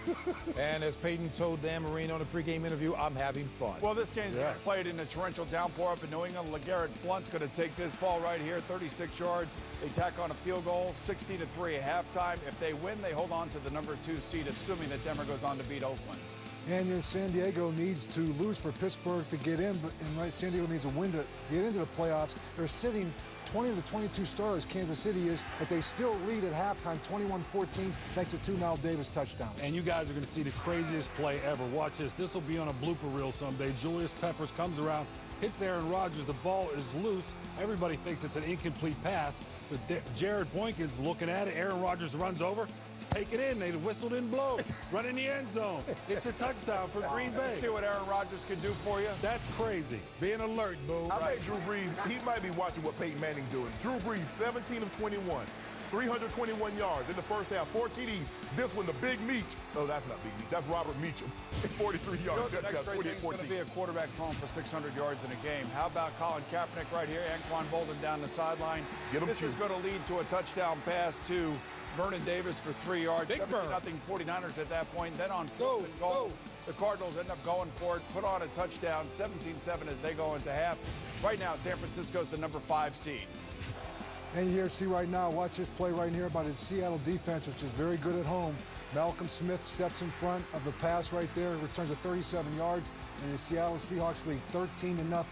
And as Peyton told Dan Marino in the pregame interview, I'm having fun. Well, this game's going to be played in a torrential downpour up in New England. LeGarrette Blount's going to take this ball right here, 36 yards. They tack on a field goal, 16-3 at halftime. If they win, they hold on to the number 2 seed, assuming that Denver goes on to beat Oakland. And San Diego needs to lose for Pittsburgh to get in, and San Diego needs a win to get into the playoffs. They're sitting 20 of the 22 stars, Kansas City is, but they still lead at halftime, 21-14, thanks to 2 Mal Davis touchdowns. And you guys are going to see the craziest play ever. Watch this. This will be on a blooper reel someday. Julius Peppers comes around, hits Aaron Rodgers. The ball is loose. Everybody thinks it's an incomplete pass, but Jared Boykin's looking at it. Aaron Rodgers runs over. Let's take it in. They whistled and blow. Run in the end zone. It's a touchdown for Green Bay. See what Aaron Rodgers can do for you? That's crazy. Being alert, boo. I think Drew Brees, he might be watching what Peyton Manning doing. Drew Brees, 17 of 21. 321 yards in the first half, 4 TDs. This one, the Big Meech. Oh, that's not Big Meech. That's Robert Meacham. It's 43 yards. The next great thing is going to be a quarterback throwing for 600 yards in a game. How about Colin Kaepernick right here? Anquan Bolden down the sideline. This is going to lead to a touchdown pass to Vernon Davis for 3 yards. 7-0 49ers at that point. Then on 4th and goal, the Cardinals end up going for it, put on a touchdown, 17-7 as they go into half. Right now, San Francisco's the number 5 seed. And here, see right now, watch this play right here by the Seattle defense, which is very good at home. Malcolm Smith steps in front of the pass right there, returns it 37 yards, and the Seattle Seahawks lead 13-0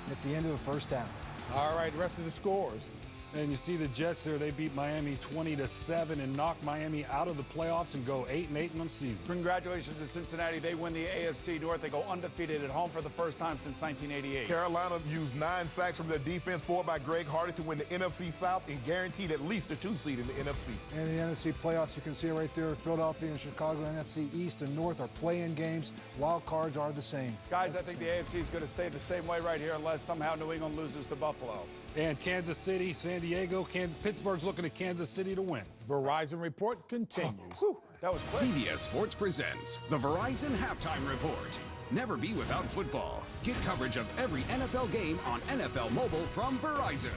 at the end of the first half. All right, the rest of the scores. And you see the Jets there, they beat Miami 20-7 and knocked Miami out of the playoffs and go 8-8 on the season. Congratulations to Cincinnati. They win the AFC North. They go undefeated at home for the first time since 1988. Carolina used 9 sacks from their defense, 4 by Greg Hardy, to win the NFC South and guaranteed at least a 2 seed in the NFC. And the NFC playoffs, you can see it right there. Philadelphia and Chicago, NFC East and North are play-in games. Wild cards are the same. Guys, I think the AFC is going to stay the same way right here unless somehow New England loses to Buffalo. And Kansas City, San Diego, Pittsburgh's looking at Kansas City to win. Verizon Report continues. That was quick. CBS Sports presents the Verizon Halftime Report. Never be without football. Get coverage of every NFL game on NFL Mobile from Verizon.